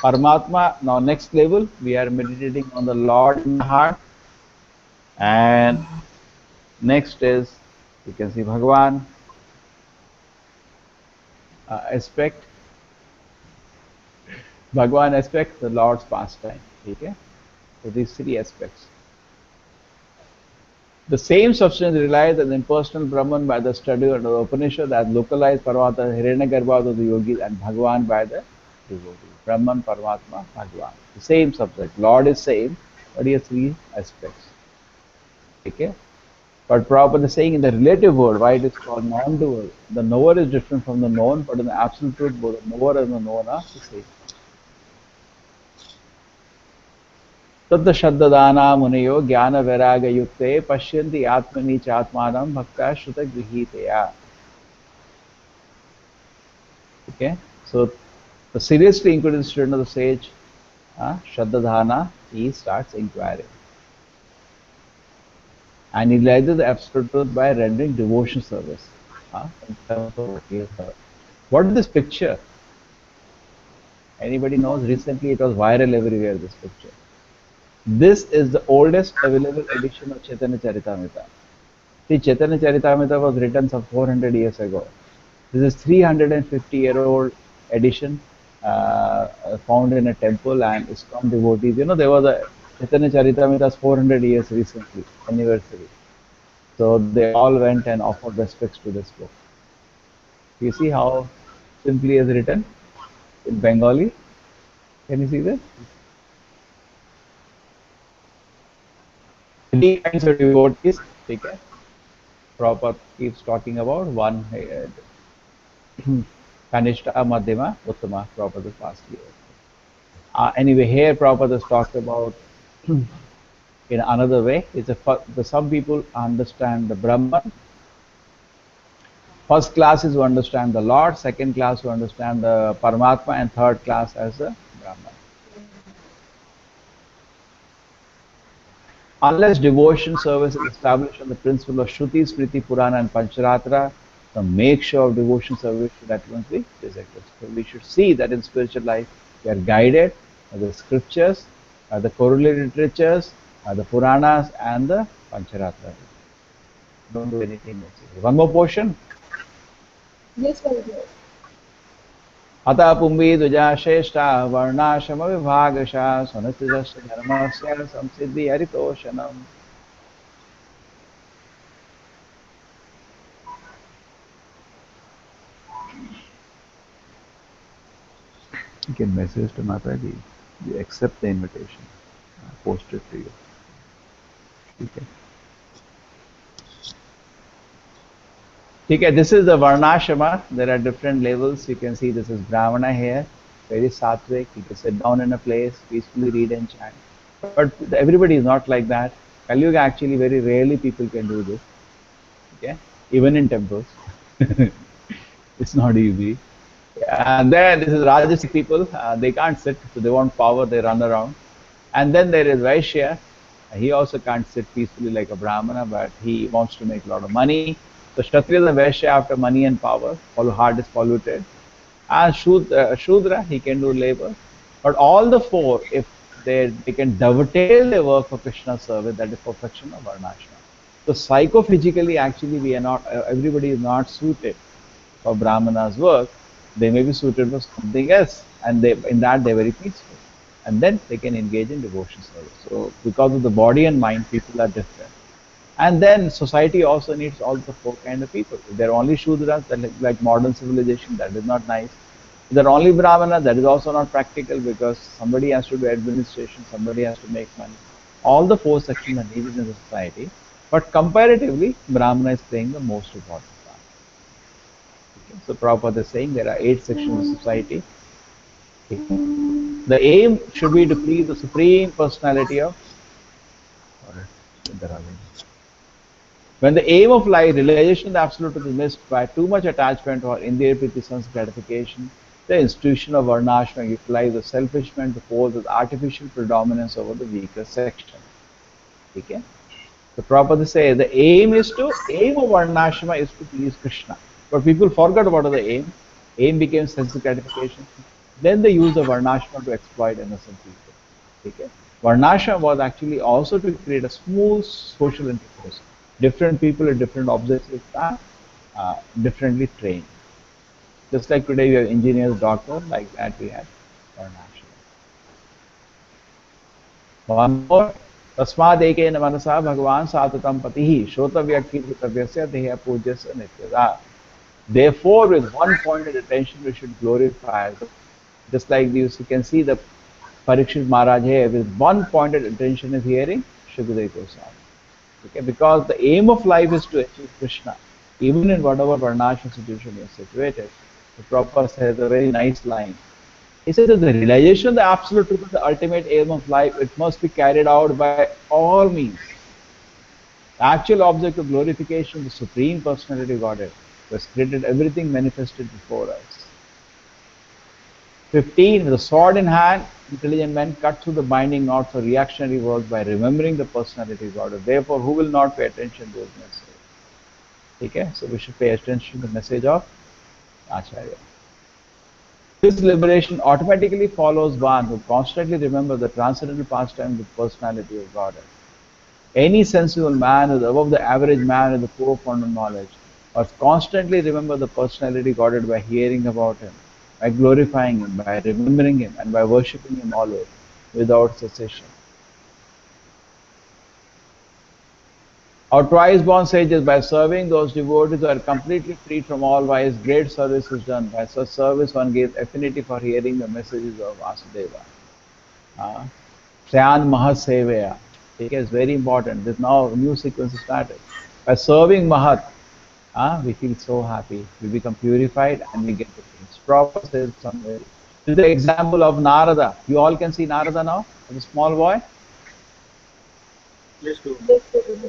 Paramatma, now next level, we are meditating on the Lord in the heart. And next is, you can see Bhagwan aspect. Bhagwan aspect, the Lord's pastime. Okay? So these three aspects. The same substance relies on the impersonal Brahman by the study of the Upanishad as localized Parvata, Hiranyagarbha of the yogis, and Bhagwan by the devotees. Brahman, Paramatma, Bhagwan. The same subject. Lord is same, but he has three aspects. Okay? But Prabhupada is saying in the relative world, why it is called non-dual. The knower is different from the known, but in the absolute truth, both the knower and the known are the same. Tattva Shaddadana Munayo Jnana Vairaga Yukte Pashyanti Atmani Chatmanam Bhakta Shruta Grihiteya. Okay, so the seriously inquiring student of the sage, Shaddadana, he starts inquiring. And he realizes the absolute truth by rendering devotion service. In terms of what he has heard. What is this picture? Anybody knows? Recently it was viral everywhere, this picture. This is the oldest available edition of Chaitanya Charitamrita. See, Chaitanya Charitamrita was written some 400 years ago. This is 350-year-old edition found in a temple and is from devotees. There was a Chaitanya Charitamrita's 400 years recently, anniversary. So they all went and offered respects to this book. You see how simply is written in Bengali? Can you see this? Three kinds of devotees. Okay. Prabhupada keeps talking about one Kanishta, Madhyama, Uttama. Prabhupada is last year. Anyway, here Prabhupada is talked about in another way. Some people understand the Brahman. First class is to understand the Lord, second class to understand the Paramatma, and third class as the Brahman. Unless devotion service is established on the principle of Shruti, Smriti, Purana, and Pancharatra, the make sure of devotion service should at once be rejected. So we should see that in spiritual life we are guided by the scriptures, by the correlated literatures, by the Puranas, and the Pancharatra. Don't do anything else. One more portion. Yes, Prabhuji. अतः पुंभी द्विजा श्रेष्ठा वर्णाश्रम विभागशा सुनिश्चितस्य धर्मस्य संसिद्धि हरितोषणम्. You can message to Mataji. You accept the invitation. Post it to you. Okay. Okay, this is the Varnashrama. There are different levels. You can see this is Brahmana here, very sattvic. You can sit down in a place, peacefully read and chant. But everybody is not like that. Kali Yuga actually very rarely people can do this. Okay, even in temples, it's not easy. And then this is Rajasic people. They can't sit, so they want power. They run around. And then there is Vaishya. He also can't sit peacefully like a Brahmana, but he wants to make a lot of money. So Kshatriya and Vaishya after money and power. Heart is polluted. And Shudra, he can do labor. But all the four, if they can dovetail their work for Krishna's service, that is perfection of Varnashram. So psychophysically, actually, we are not. Everybody is not suited for Brahmana's work. They may be suited for something else, and in that they're very peaceful, and then they can engage in devotion service. So because of the body and mind, people are different. And then society also needs all the four kind of people. If they're only Shudras, like modern civilization, that is not nice. If they're only Brahmana, that is also not practical, because somebody has to do administration, somebody has to make money. All the four sections are needed in the society, but comparatively, Brahmana is playing the most important part. Okay? So Prabhupada is saying there are 8 sections of society. The aim should be to please the Supreme Personality of. When the aim of life, realization of the Absolute Truth, is missed by too much attachment or Indriya Priti sense gratification, the institution of Varnashram utilizes the selfish man to pose as artificial predominance over the weaker section. Okay? The Prabhupada says the aim of Varnashrama is to please Krishna. But people forgot about the aim. Aim became sense gratification. Then they use the Varnashrama to exploit innocent people. Okay? Varnashrama was actually also to create a smooth social intercourse. Different people at different objectives are differently trained. Just like today we have engineers, doctors, like that we had Varnashrama. One more. Tasmad ekena manasa bhagavan satatam patihi shotavya kirtavyasya deha pujyasya nityada. Therefore, with one pointed attention, we should glorify. Just like this, you can see the Parikshit Maharaj here, with one pointed attention is hearing Shukadeva Goswami. Okay, because the aim of life is to achieve Krishna, even in whatever Varnashram situation you are situated. The Prabhupada says a very nice line. He says that the realization of the Absolute Truth is the ultimate aim of life. It must be carried out by all means. The actual object of glorification, the Supreme Personality of Godhead, was created everything manifested before us. 15. With a sword in hand, intelligent men cut through the binding knots of reactionary world by remembering the personality of God. Therefore, who will not pay attention to his message? Okay? So we should pay attention to the message of Acharya. This liberation automatically follows one who constantly remembers the transcendental pastime with personality of God. Any sensible man is above the average man with the poor fund of knowledge, must constantly remember the personality of God by hearing about him, by glorifying him, by remembering him, and by worshipping him always, without cessation. Our twice born sages, by serving those devotees who are completely freed from all vice, great service is done. By such service, one gives affinity for hearing the messages of Vasudeva. Syan Mahaseveya. Okay, it's very important. There's now a new sequence started. By serving Mahat, we feel so happy. We become purified and we get the things. Prabhupada says somewhere. This is the example of Narada. You all can see Narada now, as a small boy. Yes, Guru.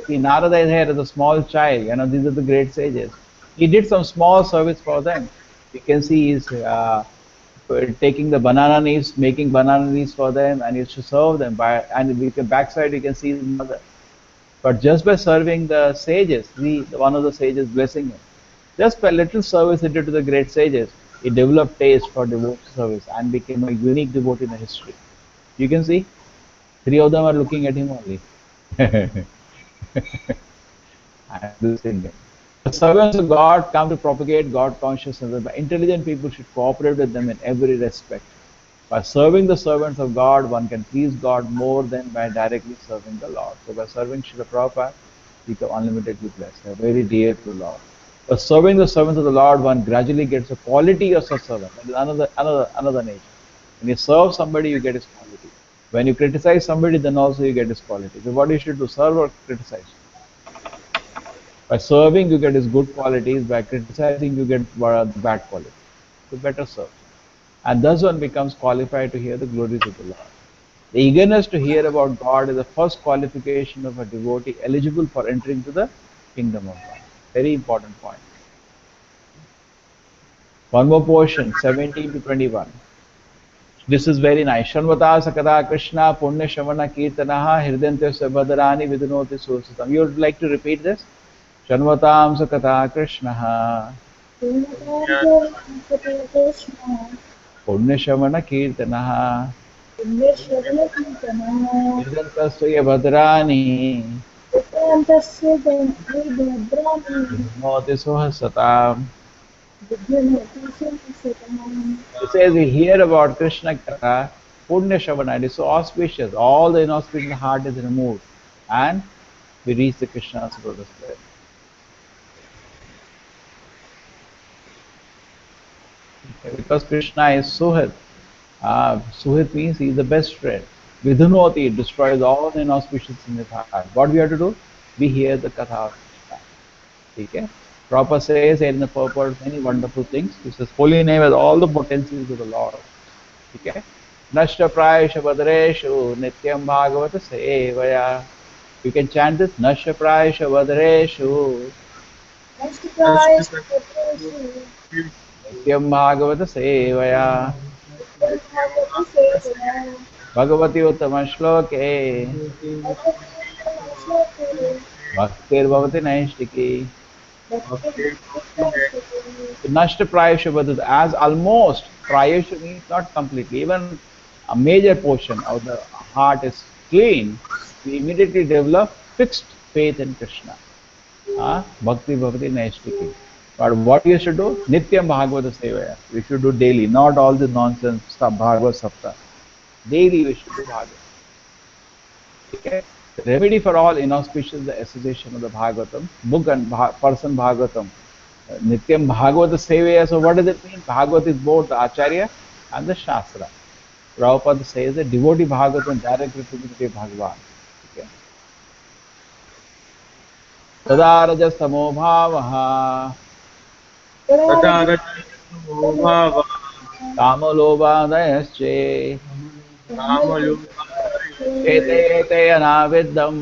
See, Narada is here as a small child. You know, these are the great sages. He did some small service for them. You can see he's taking the banana leaves, making banana leaves for them, and he used to serve them. And with the backside, you can see his mother. But just by serving the sages, one of the sages blessing him, just by little service he did to the great sages, he developed taste for devotional service and became a unique devotee in the history. You can see, 3 of them are looking at him only. The servants of God come to propagate God consciousness, but intelligent people should cooperate with them in every respect. By serving the servants of God, one can please God more than by directly serving the Lord. So by serving Srila Prabhupada, we become unlimitedly blessed. They are very dear to the Lord. By serving the servants of the Lord, one gradually gets the quality of such servant. That is another nature. When you serve somebody, you get his quality. When you criticize somebody, then also you get his quality. So what you should do, serve or criticize? By serving, you get his good qualities. By criticizing, you get the bad qualities. So better serve. And thus one becomes qualified to hear the glories of the Lord. The eagerness to hear about God is the first qualification of a devotee eligible for entering to the kingdom of God. Very important point. One more portion, 17 to 21. This is very nice. Shanvata Sakata Krishna Punya Shavana Kirtanaha Hirdante Sabhadarani Vidunoti Susatam. You would like to repeat this? Shanvatam Sakata Krishna Punya Shavana Kirtanaha Hirdantasya Bhadrani Vidunoti Suhasatam. It says we hear about Krishna Katha, Punya Shavana. It is so auspicious. All the inauspicious in the heart is removed. And we reach the Krishna's lotus feet. Okay, because Krishna is Suhit. Suhit means he is the best friend. Vidhunoti, it destroys all the inauspicious in his heart. What we have to do? We hear the Katha of Krishna. Okay? Prabhupada says in the purport many wonderful things. He says, holy name has all the potencies of the Lord. Okay? Nashta prayasha vadreshu nityam bhagavata sevaya. You can chant this. Nashta prayasha vadreshu nityam bhagavata sevaya. Bhagavati uttama shloke bhaktir bhavati naishtiki. Nashta prayasha vadreshu, as almost prayasha means not completely, even a major portion of the heart is clean, we immediately develop fixed faith in Krishna. Bhakti bhavati naishtiki. But what you should do? Nityam Bhagavata Sevaya. We should do daily, not all the nonsense stuff, Bhagavad Sapta. Daily we should do Bhagavad. Okay? The remedy for all inauspicious is the association of the Bhagavatam, book and person Bhagavatam. Nityam Bhagavata Sevaya. So what does it mean? Bhagavat is both the Acharya and the Shastra. Prabhupada says that devotee Bhagavatam directly to Bhagavan. Okay? Tada rajastamo bhavaha कामलोभादयश्चे एते अनाविद्धम्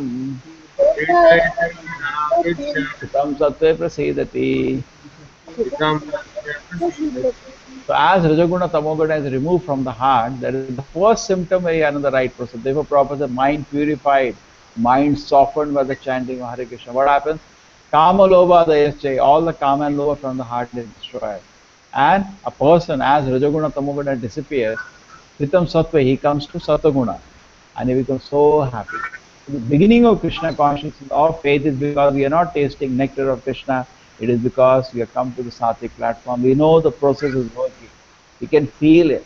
तं सत्त्वे प्रसीदति. So as Rajaguna Tamoguna is removed from the heart, that is the first symptom where you are in the right process. Therefore, Prabhupada said, mind purified, mind softened by the chanting of Hare Krishna. What happens? Kama lobha dayasche, all the kama and lobha from the heart is destroyed. And a person, as Rajaguna Tamoguna disappears, Kritam Sattva, he comes to Sattaguna and he becomes so happy. So the beginning of Krishna consciousness or faith is because we are not tasting nectar of Krishna. It is because we have come to the Sattvic platform. We know the process is working. We can feel it.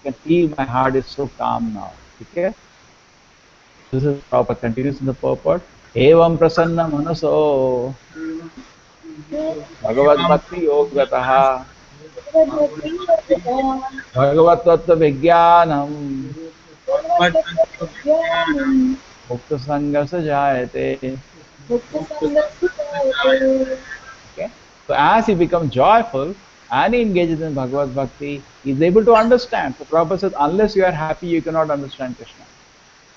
We can feel my heart is so calm now. Okay? This is proper. Continues in the purport. Evam prasanna manaso Bhagavad Bhakti Yogataha Bhagavad Tattva Vijnanam Mukta Sangha Sajayate. Okay? So as he becomes joyful and he engages in Bhagavad Bhakti, he is able to understand. So Prabhupada says, unless you are happy, you cannot understand Krishna.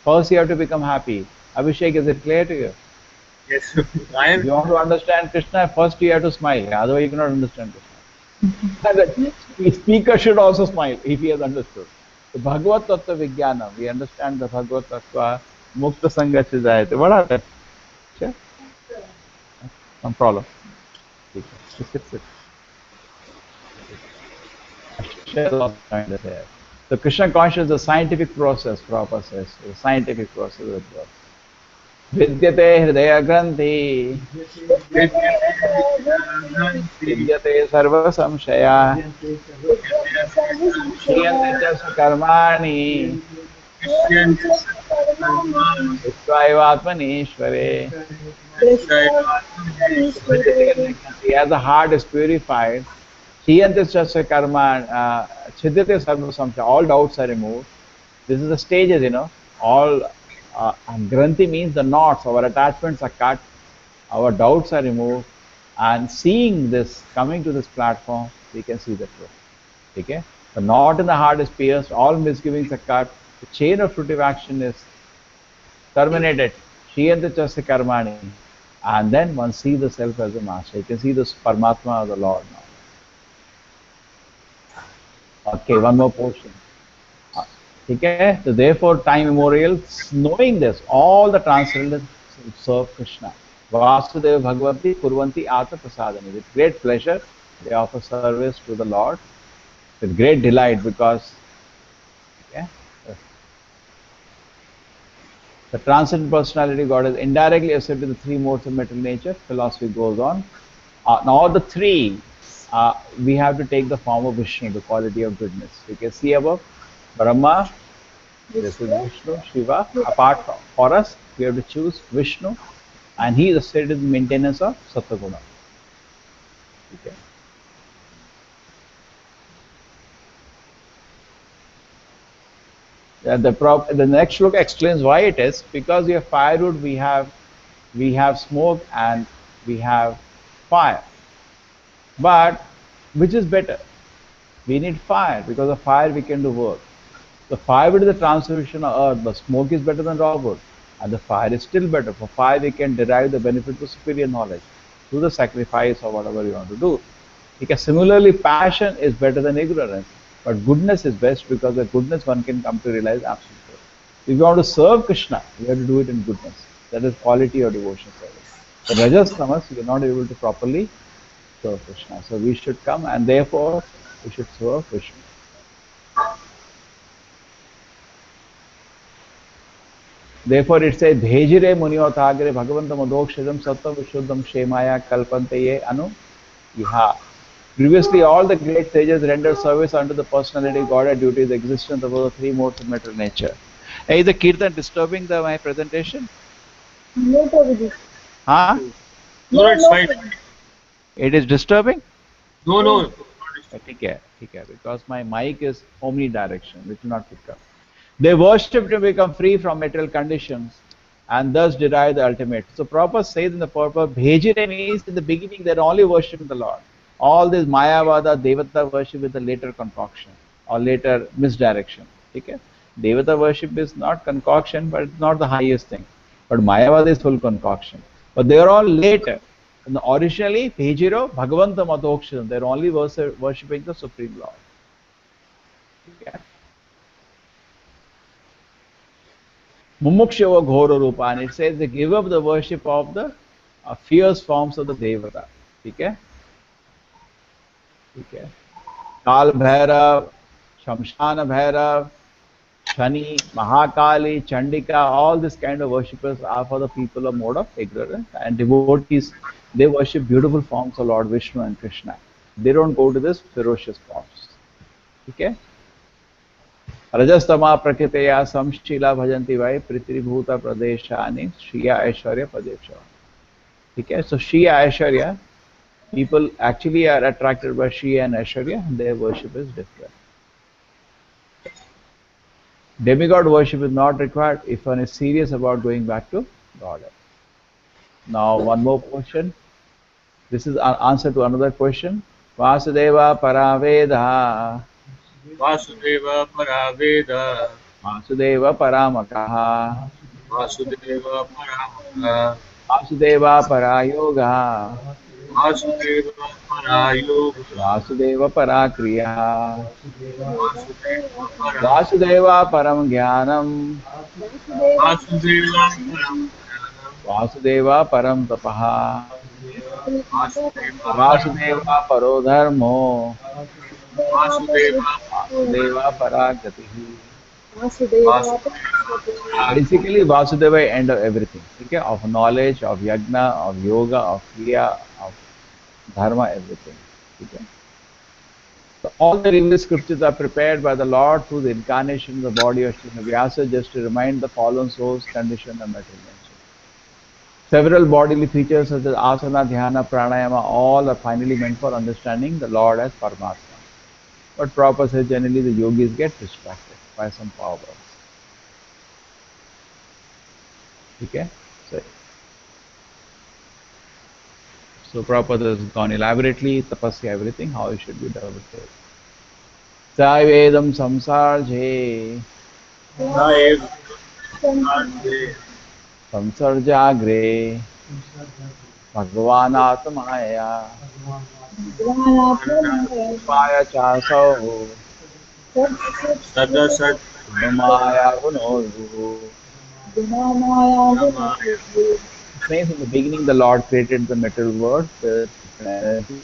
First you have to become happy. Abhishek, is it clear to you? Yes, I am. If you want to understand Krishna, first you have to smile. Otherwise you cannot understand Krishna. And the speaker should also smile if he has understood. So Bhagavad Tattva Vijnanam, we understand the Bhagavad Tattva, Mukta Sangha Chidayate. What happened? Sure? Some problem. Sit. So Krishna consciousness is a scientific process, Prabhupada says. A scientific process. Vidyate Hridaya Granthi Vidyate Sarva Samshaya Shriyante Chasva Karmani Vitvaivatmani Ishvare. As the heart is purified, Shriyante Chasva Karma Chidyate Sarva Samshaya, all doubts are removed. This is the stages, all Granthi means the knots, our attachments are cut, our doubts are removed, and seeing this, coming to this platform, we can see the truth. Okay? The knot in the heart is pierced, all misgivings are cut, the chain of fruitive action is terminated. Shiyanta chasya karmani. And then one sees the self as a master. You can see this Paramatma of the Lord now. Okay, one more portion. Okay, so therefore, time immemorial, knowing this, all the transcendents serve Krishna. Vasudeva Bhagavati Kurvanti Ata Prasadani. With great pleasure, they offer service to the Lord with great delight because okay, the transcendent personality God is indirectly accepted the three modes of material nature. Philosophy goes on. Now the three, we have to take the form of Vishnu, the quality of goodness. You can see above, Brahma, this is Vishnu, Shiva. Apart from, for us, we have to choose Vishnu, and he is associated with maintenance of Sattva-guna. Okay. The next shloka explains why it is, because we have firewood, we have smoke, and we have fire. But which is better? We need fire, because of fire we can do work. The firewood is the transformation of earth, but smoke is better than raw wood. And the fire is still better. For fire we can derive the benefit of superior knowledge through the sacrifice or whatever you want to do. Because similarly, passion is better than ignorance. But goodness is best, because with goodness one can come to realize absolute truth. If you want to serve Krishna, you have to do it in goodness. That is quality of devotion service. The rajas tamas, you are not able to properly serve Krishna. So we should come, and therefore we should serve Krishna. Therefore it says, Bhejire Muniyotagre Bhagavantam Adokshadam Sattva Vishuddham Shemaya Kalpante Ye Anu Iha. Previously, all the great sages rendered service unto the personality Godhead due to his existence above the three modes of material nature. Is the Kirtan disturbing my presentation? No, Prabhuji. Huh? No, it's fine. It is disturbing? No. Okay, because my mic is omnidirectional, it will not pick up. They worship to become free from material conditions and thus derive the ultimate. So Prabhupada says in the purport, Bhejire means in the beginning they're only worshipping the Lord. All this Mayavada, Devata worship is a later concoction or later misdirection. Okay? Devata worship is not concoction, but it's not the highest thing. But Mayavada is full concoction. But they are all later. And originally, Bhejiro, Bhagavanta Madhoksham, they're only worshipping the Supreme Lord. Okay? Mumukshava Ghora Rupa, and it says they give up the worship of the fierce forms of the Devata. Okay? Okay. Kal Bhairav, Shamshana Bhairav, Shani, Mahakali, Chandika, all these kind of worshippers are for the people of mode of ignorance, and devotees, they worship beautiful forms of Lord Vishnu and Krishna. They don't go to this ferocious forms. Okay? Rajastama Prakriteya Samshila Bhajanti Vai Pritribhuta Pradeshani Shriya Aishwarya Padesha. Okay? So Shriya Aishwarya, people actually are attracted by Shriya and Aishwarya, and their worship is different. Demigod worship is not required if one is serious about going back to Godhead. Now one more question. This is an answer to another question. Vasudeva Paraveda. Vasudeva Paraveda. Vasudeva Paramakaha. Vasudeva Paramaka. Vasudeva Parayoga. Vasudeva Parayoga. Vasudeva Parakriya. Vasudeva Param. Vasudeva Param Jnanam. Vasudeva Param. Vasudeva Param Tapaha. Vasudeva Vasudeva Paro Dharmo. Vasudeva Vasudeva Paragatihi. Vasudeva. Basically, Vasudeva is end of everything. Okay? Of knowledge, of yajna, of yoga, of kriya, of dharma, everything. Okay? So all the revealed scriptures are prepared by the Lord through the incarnation of the body of Srila Vyasa, just to remind the fallen souls condition and material nature. Several bodily features such as asana, dhyana, pranayama, all are finally meant for understanding the Lord as Paramatma. But Prabhupada says generally the yogis get distracted by some powers. Okay? So, So Prabhupada has gone elaborately, tapasya, everything, how it should be developed. Vedam samsarje Saev Arjay samsarjagre bhagavanatmaya maya chasau Sadasat gunamaya gunoru. Means in the beginning the Lord created the material world with different energies.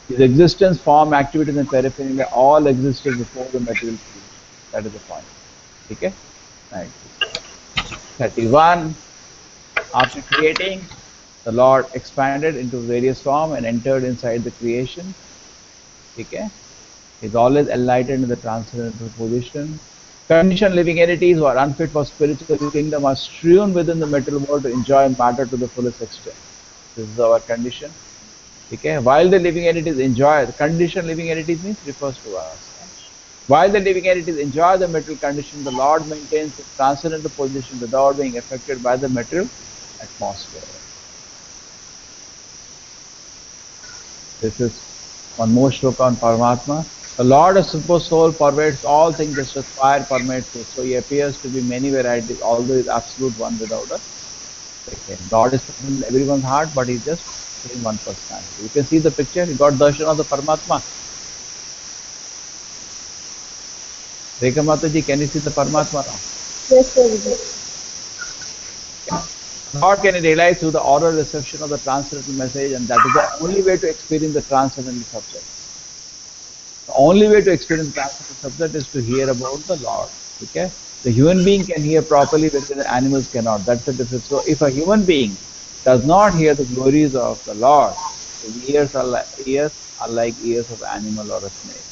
His existence, form, activities and paraphernalia all existed before the material creation. That is the point. Okay? Right. 31. After creating, the Lord expanded into various form and entered inside the creation. Okay? Is always enlightened in the transcendental position. Conditioned living entities who are unfit for spiritual kingdom are strewn within the material world to enjoy matter to the fullest extent. This is our condition. Okay? While the living entities enjoy, the conditioned living entities means refers to us. While the living entities enjoy the material condition, the Lord maintains its transcendental position without being affected by the material atmosphere. This is one more sloka on Paramatma. The Lord of Super Soul pervades all things just as fire permeates it. So he appears to be many varieties, although he is absolute one without a second. God is present in everyone's heart, but he's just in one personality. You can see the picture. You got darshan of the Paramatma. Rekha Mataji, can you see the Paramatma now? Yes, sir. Lord can realize through the oral reception of the transcendental message, and that is the only way to experience the transcendental subject. The only way to experience the transcendental subject is to hear about the Lord. Okay? The human being can hear properly, whereas the animals cannot. That's the difference. So if a human being does not hear the glories of the Lord, his ears are like ears of an animal or a snake.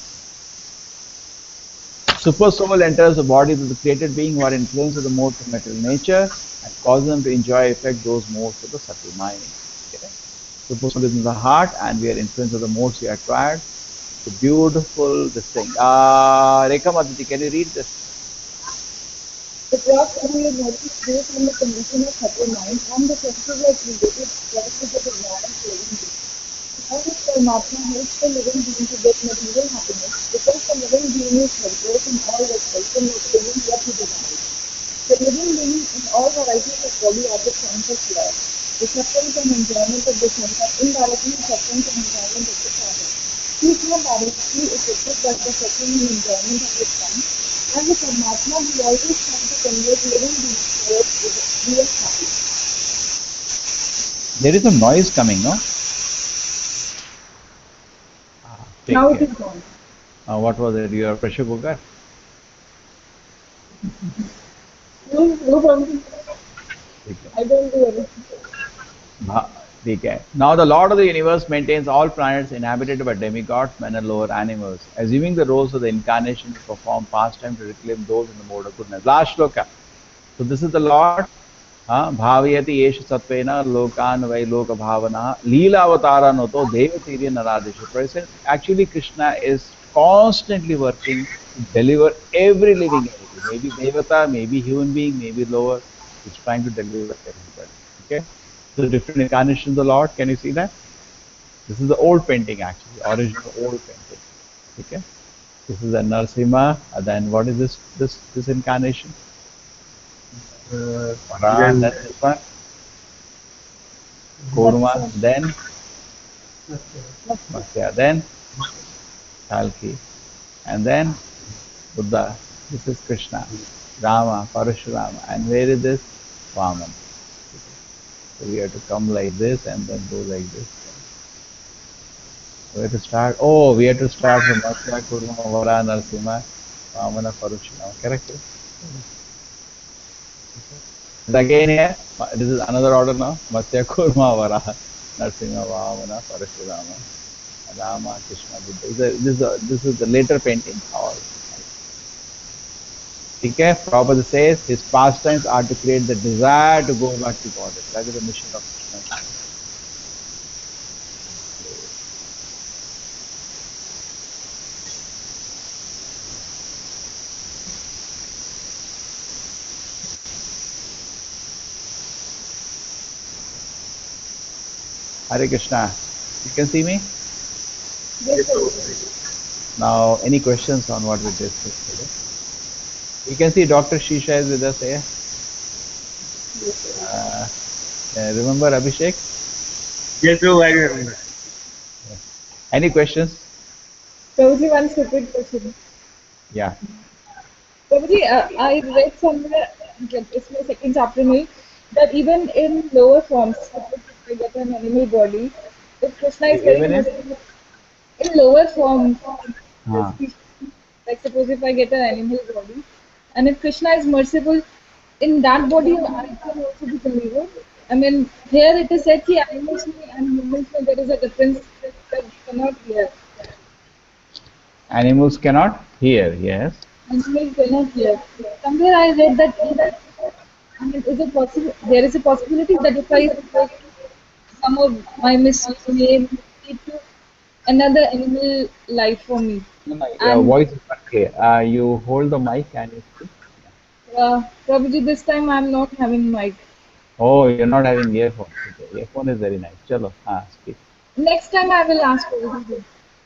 Super soul enters the bodies of the created being who are influenced with the modes of material nature and causes them to enjoy effect those modes of the subtle mind. Okay? Super soul is in the heart and we are influenced with the modes we acquired. The beautiful this thing. Rekha Madhiti, can you read this? The gross level is noticed based on the condition of subtle mind and the senses are created just with the environment living being. How does Paramatma help the living being to get material happiness? Because the living being is helpless in all respects in obtaining what he desires. The living being in all varieties of body are the sense of love. The sufferings and enjoyment of the sense are indirectly sufferings and enjoyment of the father. He is not directly affected by the suffering and enjoyment of his son. As a Paramatma, he always tries to convert living beings towards real happiness. There is some noise coming, no? Now it is gone. What was it? Your pressure cooker? No problem. I don't do anything. Okay. Now the Lord of the universe maintains all planets inhabited by demigods, men and lower animals, assuming the roles of the incarnation to perform pastime to reclaim those in the mode of goodness. Last shloka. So this is the Lord. Bhavayati yesha satvena lokan vai loka bhavana leela avatara noto devatirya naradesha. Present. Actually, Krishna is constantly working to deliver every living entity. Maybe devata, maybe human being, maybe lower. He's trying to deliver everybody. Okay. So different incarnations of the Lord. Can you see that? This is the old painting actually, original old painting. Okay. This is a Narasimha. And then what is this incarnation? Then then this one. Kurma, then Matsya, then Kalki, and then Buddha. This is Krishna, Rama, Parashurama, and where is this? Vaman. So we have to come like this and then go like this. We have to start. Oh, we have to start from Matsya, Kurma, Vara, Narasimha, Vamana, Parashurama. Correct? And again here, this is another order now. Matsya, Kurma, Vara, Narasimha, Vamana, Parashurama. Rama, Krishna, Buddha. This is the later painting. Okay, Prabhupada says his pastimes are to create the desire to go back to Godhead. That is the mission of Krishna. Hare Krishna. You can see me? Yes, Yes, Prabhuji. Prabhuji. Now, any questions on what we discussed today? You can see Dr. Shisha is with us here. Yes, Prabhuji. Remember Abhishek? Yes, Prabhu, I remember. Any questions? Prabhuji, one stupid question. Yeah. Prabhuji, I read somewhere, like, it's my second chapter maybe, that even in lower forms, suppose if I get an animal body, if Krishna is very Even in? merciful, in lower form, Ah. species, like suppose if I get an animal body, and if Krishna is merciful, in that body I can also be delivered. I mean, here it is said that animals may and humans may there is a difference that they cannot hear. Animals cannot hear, yes. Animals cannot hear. Somewhere I read that even, I mean, is it possible? There is a possibility that if I take some of my mischief may lead to another animal life for me. No, no, your And voice is not clear. You hold the mic and you speak. Prabhuji, this time I'm not having mic. Oh, you're not having earphone. Okay, earphone is very nice. Chalo, speak. Next time I will ask Prabhuji.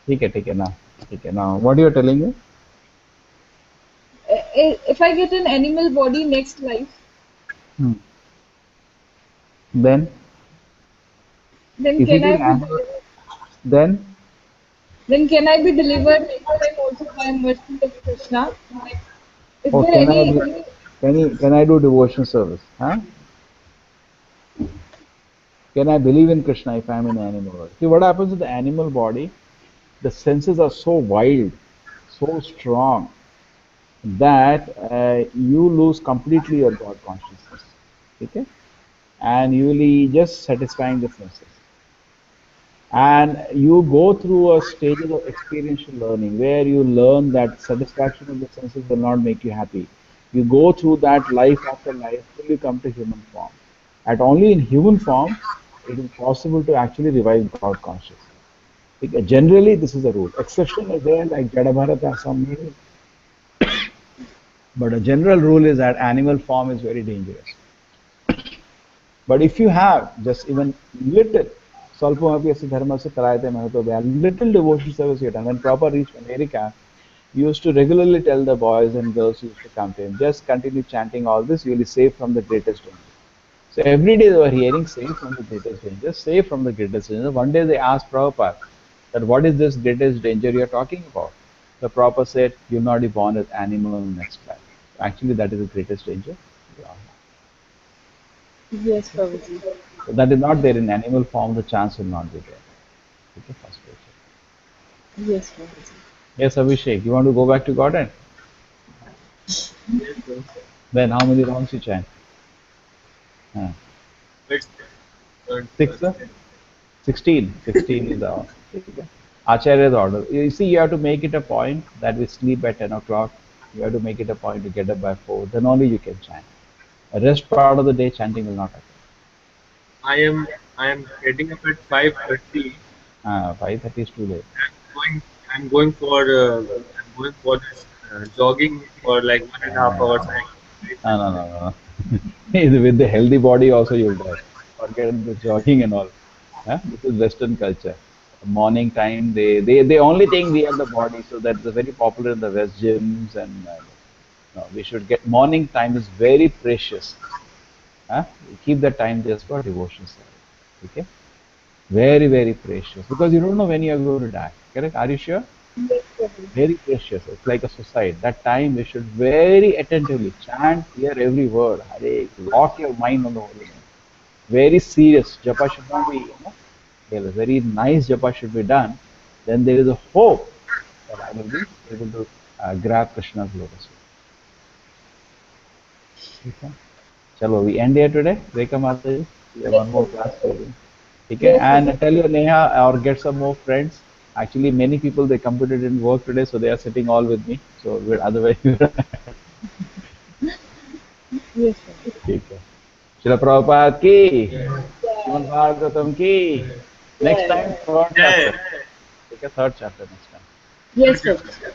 ठीक है now. ठीक है now. What you are telling me? If I get an animal body next life, Hmm. Then, then if you can I get be animal, delivered? then Then can I be delivered next time also by mercy of Krishna? Like, is oh, there can I be? any Can I do devotion service? Huh? Can I believe in Krishna if I'm in animal body? See what happens with the animal body? The senses are so wild, so strong that you lose completely your God consciousness. Okay? And you will be just satisfying the senses. And you go through a stages of experiential learning where you learn that satisfaction of the senses will not make you happy. You go through that life after life till you come to human form. And only in human form it is possible to actually revive God consciousness. Generally, this is a rule. Exception is there, like Jada Bharata, some maybe, but a general rule is that animal form is very dangerous. But if you have just even little, स्वल्पमपि अस्य धर्मस्य करायते Mahato, little devotion service you have done. When Prabhupada reached America, he used to regularly tell the boys and girls who used to come to him, just continue chanting all this, you will be safe from the greatest danger. So every day they were hearing, safe from the greatest danger, safe from the greatest danger. One day they asked Prabhupada that what is this greatest danger you are talking about? The Prabhupada said, you'll not be born as animal in the next life. Actually, that is the greatest danger. Yeah. Yes, Prabhuji. So that is not there in animal form, the chance will not be there. Okay, first question. Yes, Prabhuji. Yes, Abhishek, you want to go back to garden? Yes, Prabhu. Then how many rounds you chant? It's Six, sir? 16. 16 is the order. Acharya's order. You see, you have to make it a point that we sleep by 10 o'clock. You have to make it a point to get up by 4. Then only you can chant. The rest part of the day, chanting will not happen. I am I am getting up at 5:30. 5:30 is too late. Going I'm going for I'm going for this jogging for like 1.5 hours. No, no, no, no. With the healthy body also you'll die. Forget the jogging and all. Huh? This is Western culture. Morning time, they only think we have the body, so that's very popular in the West gyms and no, we should get morning time is very precious. Huh? We keep the time just for devotion service. Okay? Very, very precious because you don't know when you are going to die. Correct? Are you sure? Yes, Prabhuji. Very precious. It's like a suicide. That time we should very attentively chant, hear every word. Hare, lock your mind on the holy name. Very serious. Japa should not be, a very nice japa should be done. Then there is a hope that I will be able to grab Krishna's lotus feet. Okay. Chalo, we end here today. Rekha Mataji. We have Yes, one more class Prabhuji. for you. Okay. Yes, And Prabhuji. tell your Neha or get some more friends. Actually, many people, their computer didn't work today, so they are sitting all with me. So otherwise, Yes, Prabhuji. ठीक है शिला प्रभुपाद की Shrimad Yeah, Bhagavatam की yeah, next yeah. time third Yeah, chapter ठीक है third chapter next time Yes, Prabhuji.